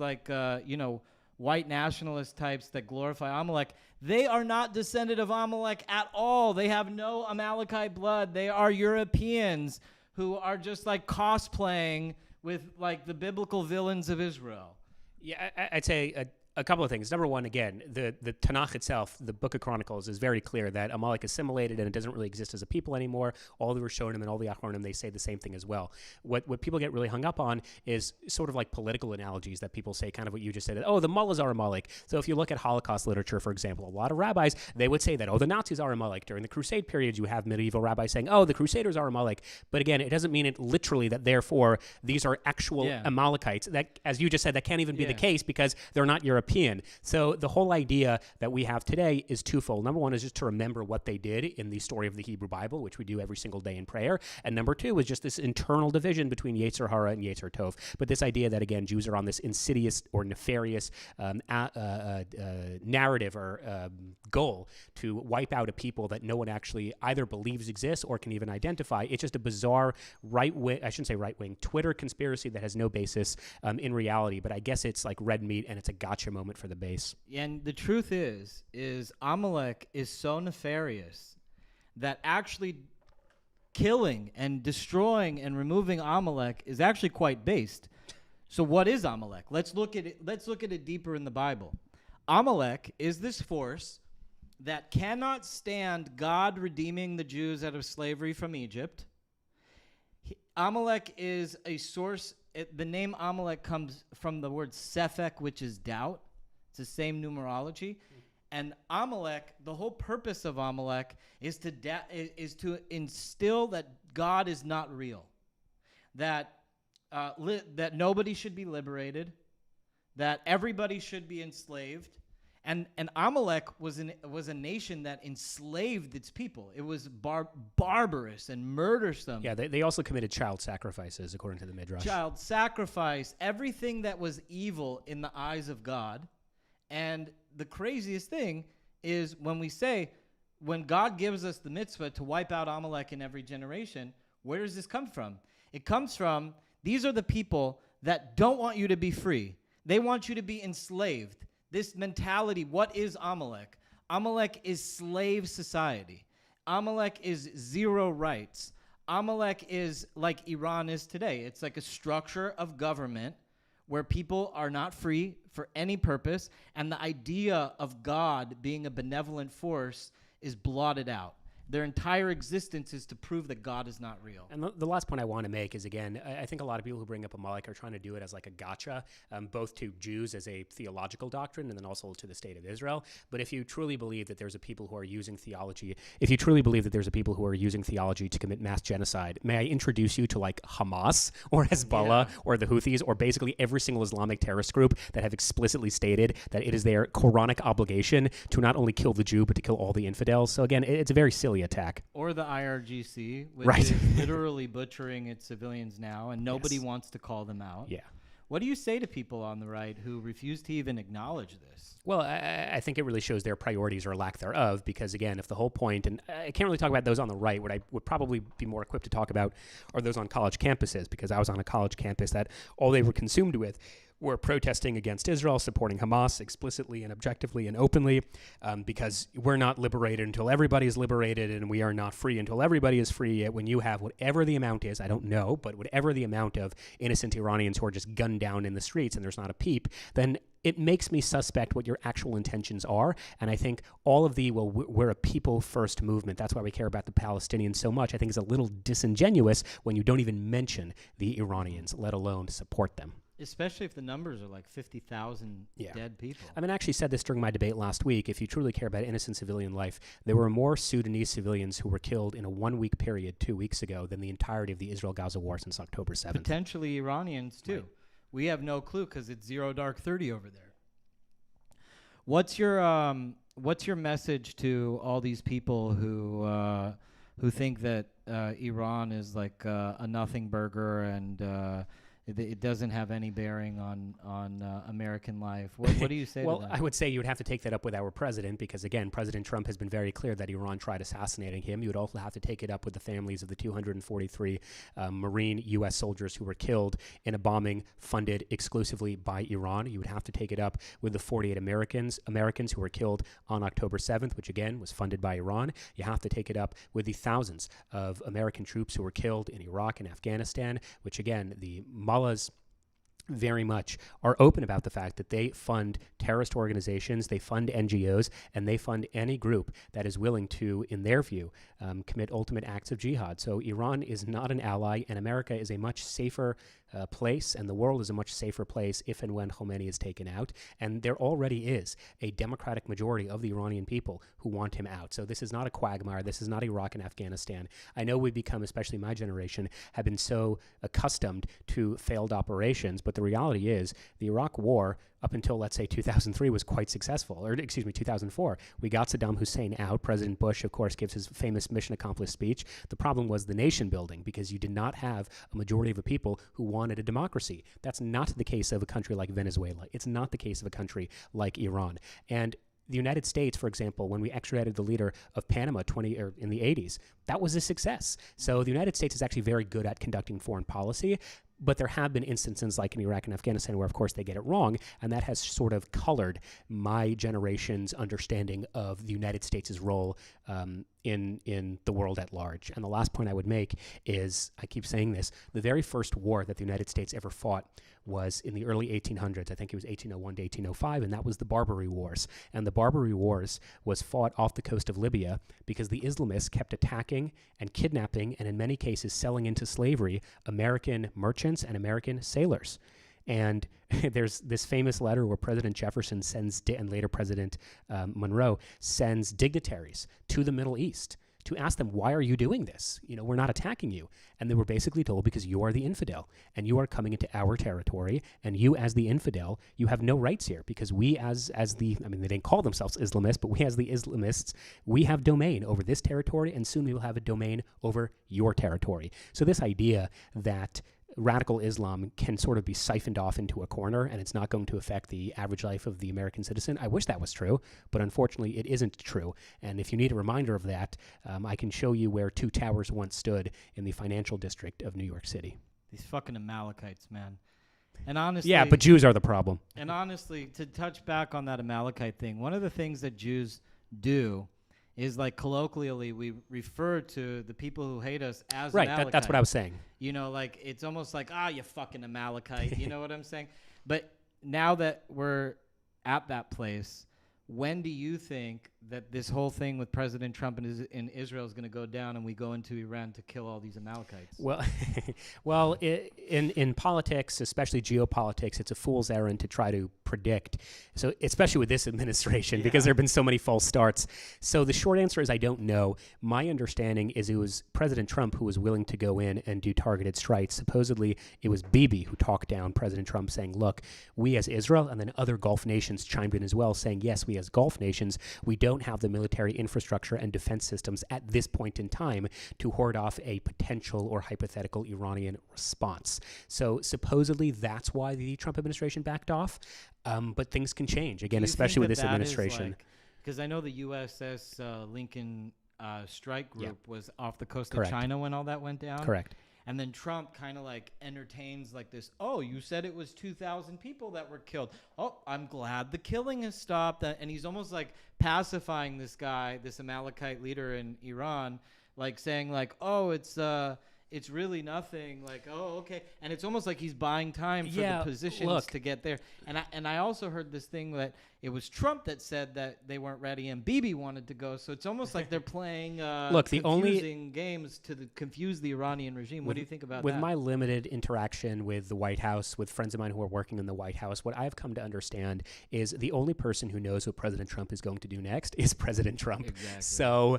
white nationalist types that glorify Amalek, they are not descended of Amalek at all. They have no Amalekite blood. They are Europeans who are just like cosplaying with like the biblical villains of Israel. Yeah, I'd say a couple of things. Number one, again, the Tanakh itself, the Book of Chronicles, is very clear that Amalek is assimilated and it doesn't really exist as a people anymore. All the Rishonim and all the Achronim, they say the same thing as well. What people get really hung up on is sort of like political analogies that people say, kind of what you just said. Oh, the mullahs are Amalek. So if you look at Holocaust literature, for example, a lot of rabbis, they would say that, oh, the Nazis are Amalek. During the Crusade period, you have medieval rabbis saying, oh, the Crusaders are Amalek. But again, it doesn't mean it literally that therefore these are actual Amalekites. That, as you just said, that can't even be the case because they're not European. So the whole idea that we have today is twofold. Number one is just to remember what they did in the story of the Hebrew Bible, which we do every single day in prayer. And number two is just this internal division between Yetzer Hara and Yetzer Tov. But this idea that, again, Jews are on this insidious or nefarious narrative or goal to wipe out a people that no one actually either believes exists or can even identify. It's just a bizarre right-wing, I shouldn't say right-wing, Twitter conspiracy that has no basis in reality. But I guess it's like red meat and it's a gotcha moment for the base. And the truth is Amalek is so nefarious that actually killing and destroying and removing Amalek is actually quite based. So what is Amalek? Let's look at it deeper in the Bible. Amalek is this force that cannot stand God redeeming the Jews out of slavery from Egypt. Amalek is a source. The name Amalek comes from the word Sephek, which is doubt. It's the same numerology. And Amalek, the whole purpose of Amalek is to instill that God is not real, that nobody should be liberated, that everybody should be enslaved. And Amalek was a nation that enslaved its people. It was barbarous and murdersome. Yeah, they also committed child sacrifices, according to the Midrash. Child sacrifice, everything that was evil in the eyes of God. And the craziest thing is when God gives us the mitzvah to wipe out Amalek in every generation, where does this come from? It comes from, these are the people that don't want you to be free. They want you to be enslaved. This mentality, what is Amalek? Amalek is slave society. Amalek is zero rights. Amalek is like Iran is today. It's like a structure of government where people are not free for any purpose, and the idea of God being a benevolent force is blotted out. Their entire existence is to prove that God is not real. And the last point I want to make is, again, I think a lot of people who bring up Amalek are trying to do it as like a gotcha, both to Jews as a theological doctrine and then also to the state of Israel. But if you truly believe that there's a people who are using theology, to commit mass genocide, may I introduce you to like Hamas or Hezbollah or the Houthis or basically every single Islamic terrorist group that have explicitly stated that it is their Quranic obligation to not only kill the Jew, but to kill all the infidels. So again, it's a very silly attack. Or the IRGC, which is literally butchering its civilians now, and nobody wants to call them out. Yeah. What do you say to people on the right who refuse to even acknowledge this? Well, I think it really shows their priorities or lack thereof, because again, if the whole point, and I can't really talk about those on the right, what I would probably be more equipped to talk about are those on college campuses, because I was on a college campus that all they were consumed with were protesting against Israel, supporting Hamas explicitly and objectively and openly, because we're not liberated until everybody is liberated, and we are not free until everybody is free. Yet when you have whatever the amount is, I don't know, but whatever the amount of innocent Iranians who are just gunned down in the streets and there's not a peep, then it makes me suspect what your actual intentions are. And I think all of we're a people-first movement. That's why we care about the Palestinians so much. I think it's a little disingenuous when you don't even mention the Iranians, let alone support them. Especially if the numbers are like 50,000 dead people. I mean, I actually said this during my debate last week. If you truly care about innocent civilian life, there were more Sudanese civilians who were killed in a 1-week period 2 weeks ago than the entirety of the Israel-Gaza war since October 7th. Potentially Iranians, too. Right. We have no clue because it's 0 dark 30 over there. What's your message to all these people who think that Iran is like a nothing burger and it doesn't have any bearing on American life. What do you say Well, to that? I would say you would have to take that up with our president because, again, President Trump has been very clear that Iran tried assassinating him. You would also have to take it up with the families of the 243 Marine U.S. soldiers who were killed in a bombing funded exclusively by Iran. You would have to take it up with the 48 Americans who were killed on October 7th, which, again, was funded by Iran. You have to take it up with the thousands of American troops who were killed in Iraq and Afghanistan, which, again, the mullahs very much are open about the fact that they fund terrorist organizations, they fund NGOs, and they fund any group that is willing to, in their view, commit ultimate acts of jihad. So Iran is not an ally, and America is a much safer place, and the world is a much safer place if and when Khomeini is taken out. And there already is a democratic majority of the Iranian people who want him out. So this is not a quagmire. This is not Iraq and Afghanistan. I know we've become, especially my generation, have been so accustomed to failed operations, but the reality is the Iraq War, up until, let's say, 2003 was quite successful, or 2004. We got Saddam Hussein out. President Bush, of course, gives his famous mission accomplished speech. The problem was the nation building, because you did not have a majority of the people who wanted a democracy. That's not the case of a country like Venezuela. It's not the case of a country like Iran. And the United States, for example, when we extradited the leader of Panama in the 80s, that was a success. So the United States is actually very good at conducting foreign policy. But there have been instances like in Iraq and Afghanistan where, of course, they get it wrong, and that has sort of colored my generation's understanding of the United States' role in the world at large. And the last point I would make is, I keep saying this, the very first war that the United States ever fought was in the early 1800s. I think it was 1801 to 1805, and that was the Barbary Wars. And the Barbary Wars was fought off the coast of Libya because the Islamists kept attacking and kidnapping, and in many cases selling into slavery, American merchants and American sailors. And there's this famous letter where President Jefferson and later President Monroe sends dignitaries to the Middle East to ask them, why are you doing this? We're not attacking you. And they were basically told, because you are the infidel, and you are coming into our territory, and you as the infidel, you have no rights here, because we they didn't call themselves Islamists, but we as the Islamists, we have domain over this territory, and soon we will have a domain over your territory. So this idea that radical Islam can sort of be siphoned off into a corner and it's not going to affect the average life of the American citizen. I wish that was true, but unfortunately it isn't true. And if you need a reminder of that, I can show you where two towers once stood in the financial district of New York City. These fucking Amalekites, man. And honestly... Yeah, but Jews are the problem. And honestly, to touch back on that Amalekite thing, one of the things that Jews do is, like, colloquially, we refer to the people who hate us as Amalekite. That's what I was saying. Like, it's almost like, you fucking Amalekite. You know what I'm saying? But now that we're at that place, when do you think that this whole thing with President Trump in Israel is going to go down and we go into Iran to kill all these Amalekites? Well, in politics, especially geopolitics, it's a fool's errand to try to predict. So especially with this administration, because there have been so many false starts. So the short answer is I don't know. My understanding is it was President Trump who was willing to go in and do targeted strikes. Supposedly, it was Bibi who talked down President Trump, saying, look, we as Israel, and then other Gulf nations chimed in as well, saying, yes, we as Gulf nations, we don't have the military infrastructure and defense systems at this point in time to hoard off a potential or hypothetical Iranian response. So supposedly that's why the Trump administration backed off. But things can change, again, especially with this administration. Because I know the USS Lincoln strike group was off the coast Correct. of China when all that went down. Correct. And then Trump kind of like entertains like this, oh, you said it was 2,000 people that were killed. Oh, I'm glad the killing has stopped. And he's almost like pacifying this guy, this Amalekite leader in Iran, like saying like, oh, it's really nothing. Like, oh, okay. And it's almost like he's buying time for the positions to get there. And I also heard this thing that it was Trump that said that they weren't ready and Bibi wanted to go. So it's almost like they're playing confusing games to confuse the Iranian regime. What do you think about that? With my limited interaction with the White House, with friends of mine who are working in the White House, what I've come to understand is the only person who knows what President Trump is going to do next is President Trump. Exactly. So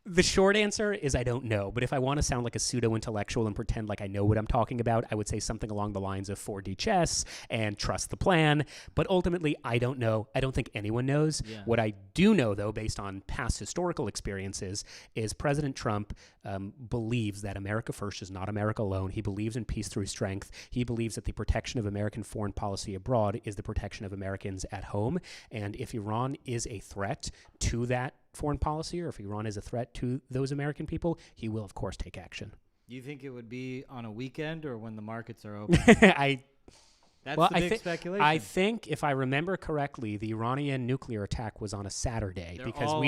The short answer is I don't know, but if I want to sound like a pseudo-intellectual and pretend like I know what I'm talking about, I would say something along the lines of 4D chess and trust the plan, but ultimately I don't know. I don't think anyone knows. Yeah. What I do know, though, based on past historical experiences, is President Trump believes that America first is not America alone. He believes in peace through strength. He believes that the protection of American foreign policy abroad is the protection of Americans at home, and if Iran is a threat to that foreign policy, or if Iran is a threat to those American people, he will, of course, take action. Do you think it would be on a weekend or when the markets are open? That's the big speculation. I think, if I remember correctly, the Iranian nuclear attack was on a Saturday because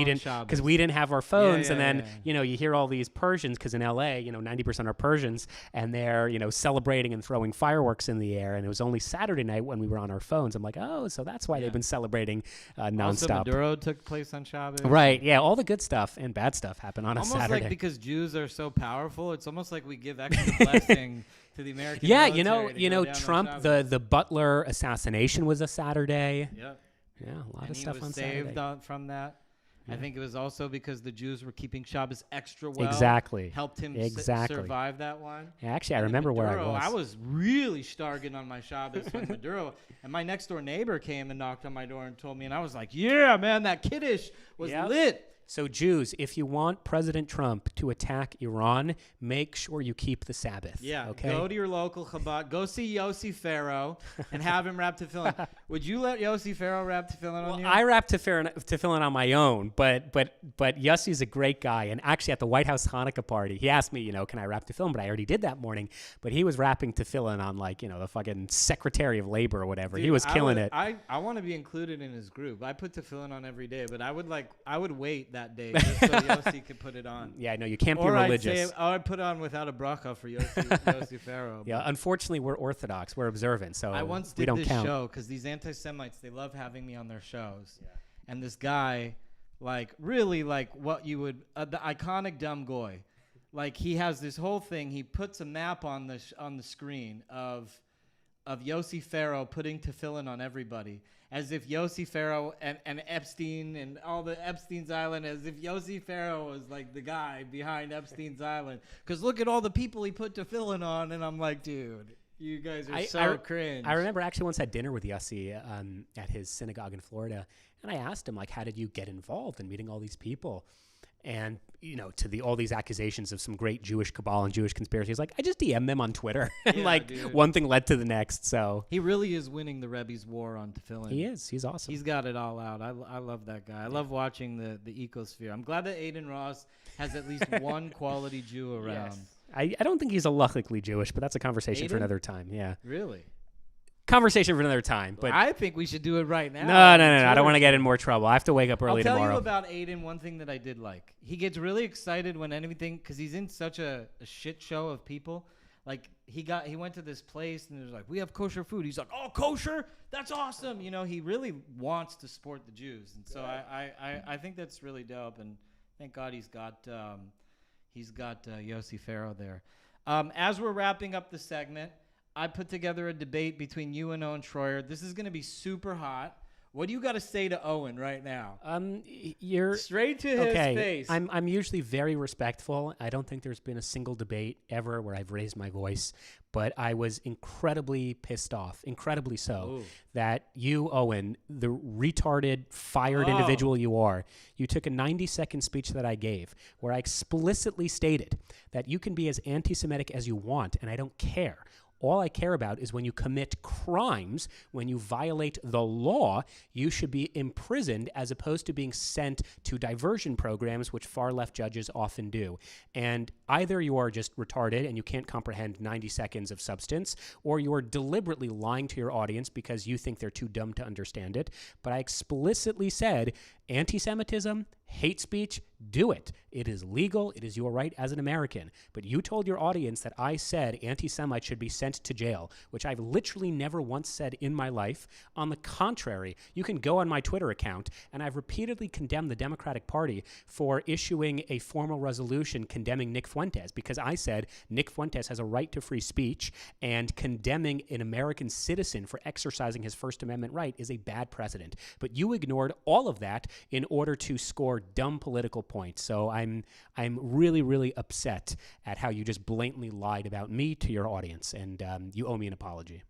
we didn't have our phones, and then you hear all these Persians, because in LA 90% are Persians, and they're celebrating and throwing fireworks in the air, and it was only Saturday night when we were on our phones. I'm like, oh, so that's why they've been celebrating nonstop. Also, Maduro took place on Shabbos. Right? Yeah, all the good stuff and bad stuff happen on a Saturday. Almost like because Jews are so powerful, it's almost like we give extra blessing to the American military. Trump, the Butler assassination was a Saturday. Yep. Yeah, a lot and of stuff on Saturday. He was saved from that. Yeah. I think it was also because the Jews were keeping Shabbos extra well. Exactly. Helped him survive that one. Yeah, actually, I remember Maduro, where I was. I was really starging on my Shabbos with Maduro. And my next door neighbor came and knocked on my door and told me, and I was like, yeah, man, that Kiddush was lit. So Jews, if you want President Trump to attack Iran, make sure you keep the Sabbath. Yeah, okay? Go to your local Chabad. Go see Yossi Farrow and have him wrap tefillin. Would you let Yossi Farrow wrap tefillin on you? I wrap tefillin on my own, but Yossi's a great guy. And actually, at the White House Hanukkah party, he asked me, can I wrap tefillin? But I already did that morning. But he was wrapping tefillin on the fucking Secretary of Labor or whatever. Dude, he was killing it. I want to be included in his group. I put tefillin on every day, but I would wait that day just so Yossi could put it on. Yeah, no, you can't be religious. I'd put it on without a bracha for Yossi Farrow. Yeah, unfortunately, we're Orthodox. We're observant, so I once we did don't this count. show because these anti-Semites, they love having me on their shows. Yeah. And this guy, really what you would, the iconic dumb goy, he has this whole thing. He puts a map on the screen of Yossi Farrow putting tefillin on everybody, as if Yossi Farrow and Epstein and all the Epstein's Island, as if Yossi Farrow was the guy behind Epstein's Island. Because look at all the people he put tefillin on, and I'm like, dude, you guys are so cringe. I remember actually once had dinner with Yossi at his synagogue in Florida, and I asked him, how did you get involved in meeting all these people? And, to all these accusations of some great Jewish cabal and Jewish conspiracy, he's like, I just DM them on Twitter. And one thing led to the next. So he really is winning the Rebbe's war on tefillin. He is. He's awesome. He's got it all out. I love that guy. I love watching the ecosphere. I'm glad that Aiden Ross has at least one quality Jew around. Yes. I don't think he's luckily Jewish, but that's a conversation for another time. Yeah. Really? Conversation for another time. But I think we should do it right now. No. I don't want to get in more trouble. I have to wake up early tomorrow. I'll tell you about Aiden. One thing that I did like. He gets really excited when anything, because he's in such a shit show of people. He went to this place and it was we have kosher food. He's like, oh, kosher? That's awesome. He really wants to support the Jews. And so I think that's really dope. And thank God he's got Yossi Farrow there. As we're wrapping up the segment, I put together a debate between you and Owen Schroyer. This is going to be super hot. What do you got to say to Owen right now? You're straight to his face. I'm usually very respectful. I don't think there's been a single debate ever where I've raised my voice, but I was incredibly pissed off, incredibly so, that you, Owen, the retarded, fired individual you are, you took a 90-second speech that I gave where I explicitly stated that you can be as anti-Semitic as you want, and I don't care. All I care about is when you commit crimes, when you violate the law, you should be imprisoned as opposed to being sent to diversion programs, which far-left judges often do. And either you are just retarded and you can't comprehend 90 seconds of substance, or you are deliberately lying to your audience because you think they're too dumb to understand it. But I explicitly said, anti-Semitism, hate speech, do it. It is legal. It is your right as an American. But you told your audience that I said anti-Semites should be sent to jail, which I've literally never once said in my life. On the contrary, you can go on my Twitter account, and I've repeatedly condemned the Democratic Party for issuing a formal resolution condemning Nick Fuentes Fuentes, because I said Nick Fuentes has a right to free speech, and condemning an American citizen for exercising his First Amendment right is a bad precedent. But you ignored all of that in order to score dumb political points. So I'm really, really upset at how you just blatantly lied about me to your audience, and you owe me an apology.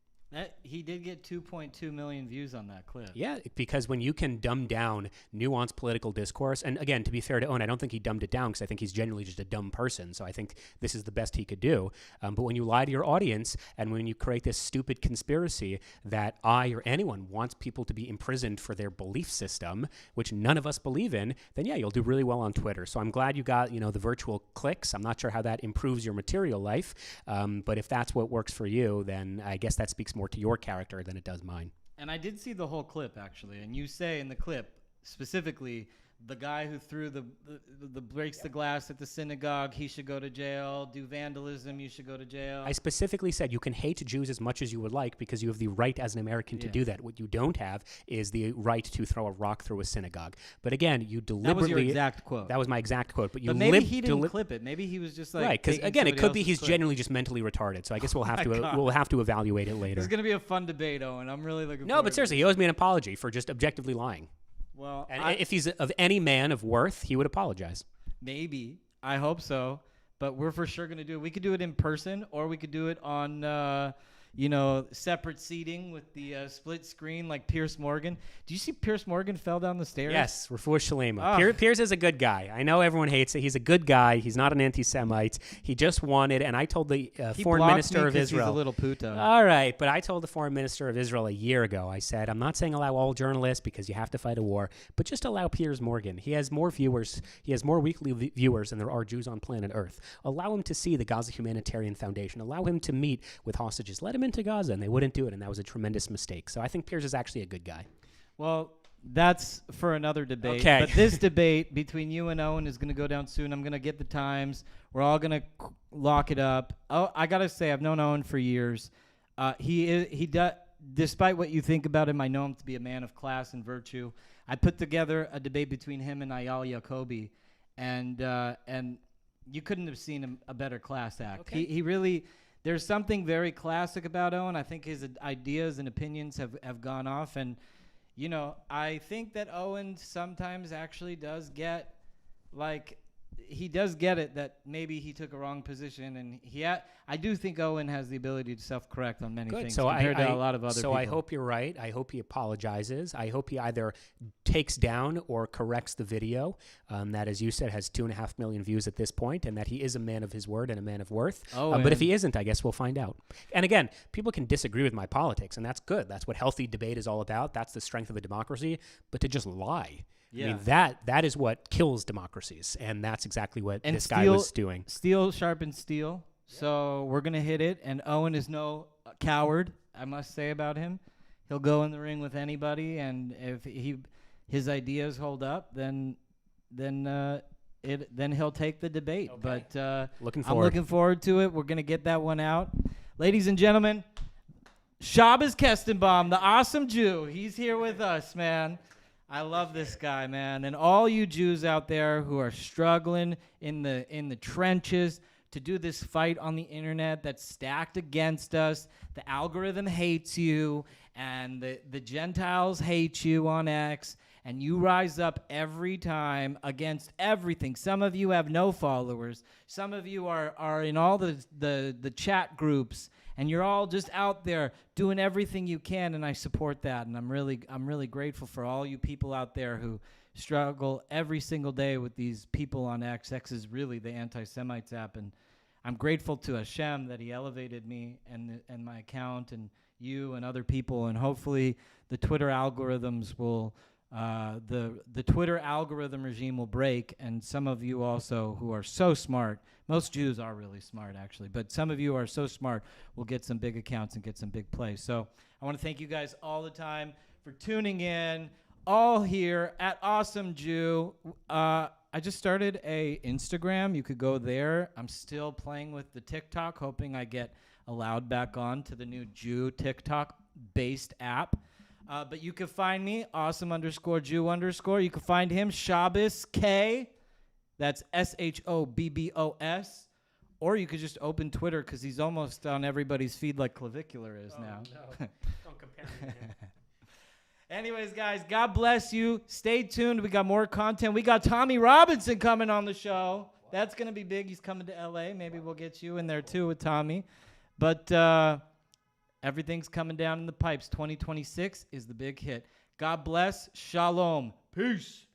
He did get 2.2 million views on that clip. Yeah, because when you can dumb down nuanced political discourse, and again, to be fair to Owen, I don't think he dumbed it down because I think he's genuinely just a dumb person. So I think this is the best he could do. But when you lie to your audience and when you create this stupid conspiracy that I or anyone wants people to be imprisoned for their belief system, which none of us believe in, then yeah, you'll do really well on Twitter. So I'm glad you got, the virtual clicks. I'm not sure how that improves your material life, but if that's what works for you, then I guess that speaks more to your character than it does mine. And I did see the whole clip, actually. And you say in the clip, specifically, the guy who threw the breaks the glass at the synagogue, he should go to jail. Do vandalism, you should go to jail. I specifically said you can hate Jews as much as you would like because you have the right as an American to do that. What you don't have is the right to throw a rock through a synagogue. But again, you deliberately... That was your exact quote. That was my exact quote. But maybe he didn't clip it. Maybe he was just like... Right, because again, it could be he's genuinely just mentally retarded. So I guess we'll have to evaluate it later. It's going to be a fun debate, Owen. I'm really looking forward to it. No, but seriously, he owes me an apology for just objectively lying. Well, and if he's of any man of worth, he would apologize. Maybe. I hope so. But we're for sure going to do it. We could do it in person, or we could do it on, separate seating with the split screen like Piers Morgan. Do you see Piers Morgan fell down the stairs? Yes, Refuah Shalema. Piers is a good guy. I know everyone hates it. He's a good guy. He's not an anti-Semite. He just wanted, and I told the foreign minister of Israel. He's a little puto. All right, but I told the foreign minister of Israel a year ago, I said, I'm not saying allow all journalists because you have to fight a war, but just allow Piers Morgan. He has more viewers. He has more weekly viewers than there are Jews on planet Earth. Allow him to see the Gaza Humanitarian Foundation. Allow him to meet with hostages. Let him into Gaza, and they wouldn't do it, and that was a tremendous mistake. So I think Piers is actually a good guy. Well, that's for another debate. Okay. But this debate between you and Owen is going to go down soon. I'm going to get the times. We're all going to lock it up. Oh, I got to say, I've known Owen for years. He does, despite what you think about him, I know him to be a man of class and virtue. I put together a debate between him and Ayal Jacobi, and you couldn't have seen a better class act. Okay. He really... There's something very classic about Owen. I think his ideas and opinions have gone off. And, I think that Owen sometimes actually does get, he does get it that maybe he took a wrong position. And I do think Owen has the ability to self-correct on many things compared to a lot of other people. So I hope you're right. I hope he apologizes. I hope he either takes down or corrects the video that, as you said, has 2.5 million views at this point, and that he is a man of his word and a man of worth. But if he isn't, I guess we'll find out. And again, people can disagree with my politics, and that's good. That's what healthy debate is all about. That's the strength of a democracy. But to just lie... Yeah. I mean, that is what kills democracies, and that's exactly what this guy was doing. Steel sharpens steel, so we're going to hit it, and Owen is no coward, I must say about him. He'll go in the ring with anybody, and if his ideas hold up, then he'll take the debate. Okay. But I'm looking forward to it. We're going to get that one out. Ladies and gentlemen, Shabbos Kestenbaum, the awesome Jew. He's here with us, man. I love this guy, man. And all you Jews out there who are struggling in the trenches to do this fight on the internet that's stacked against us. The algorithm hates you, and the Gentiles hate you on X, and you rise up every time against everything. Some of you have no followers. Some of you are in all the chat groups, and you're all just out there doing everything you can, and I support that. And I'm really grateful for all you people out there who struggle every single day with these people on X. X is really the anti-Semites app, and I'm grateful to Hashem that he elevated me and my account and you and other people, and hopefully the Twitter algorithms will the Twitter algorithm regime will break, and some of you also who are so smart, most Jews are really smart actually, but some of you who are so smart will get some big accounts and get some big plays. So I want to thank you guys all the time for tuning in, all here at Awesome Jew. I just started a Instagram. You could go there. I'm still playing with the TikTok, hoping I get allowed back on to the new Jew TikTok-based app. But you can find me, awesome_Jew_. You can find him, Shabbos K. That's SHOBBOS. Or you could just open Twitter because he's almost on everybody's feed like Clavicular is now. No. Don't compare me to him. Anyways, guys, God bless you. Stay tuned. We got more content. We got Tommy Robinson coming on the show. That's going to be big. He's coming to L.A. Maybe we'll get you in there, too, with Tommy. But everything's coming down in the pipes. 2026 is the big hit. God bless. Shalom. Peace.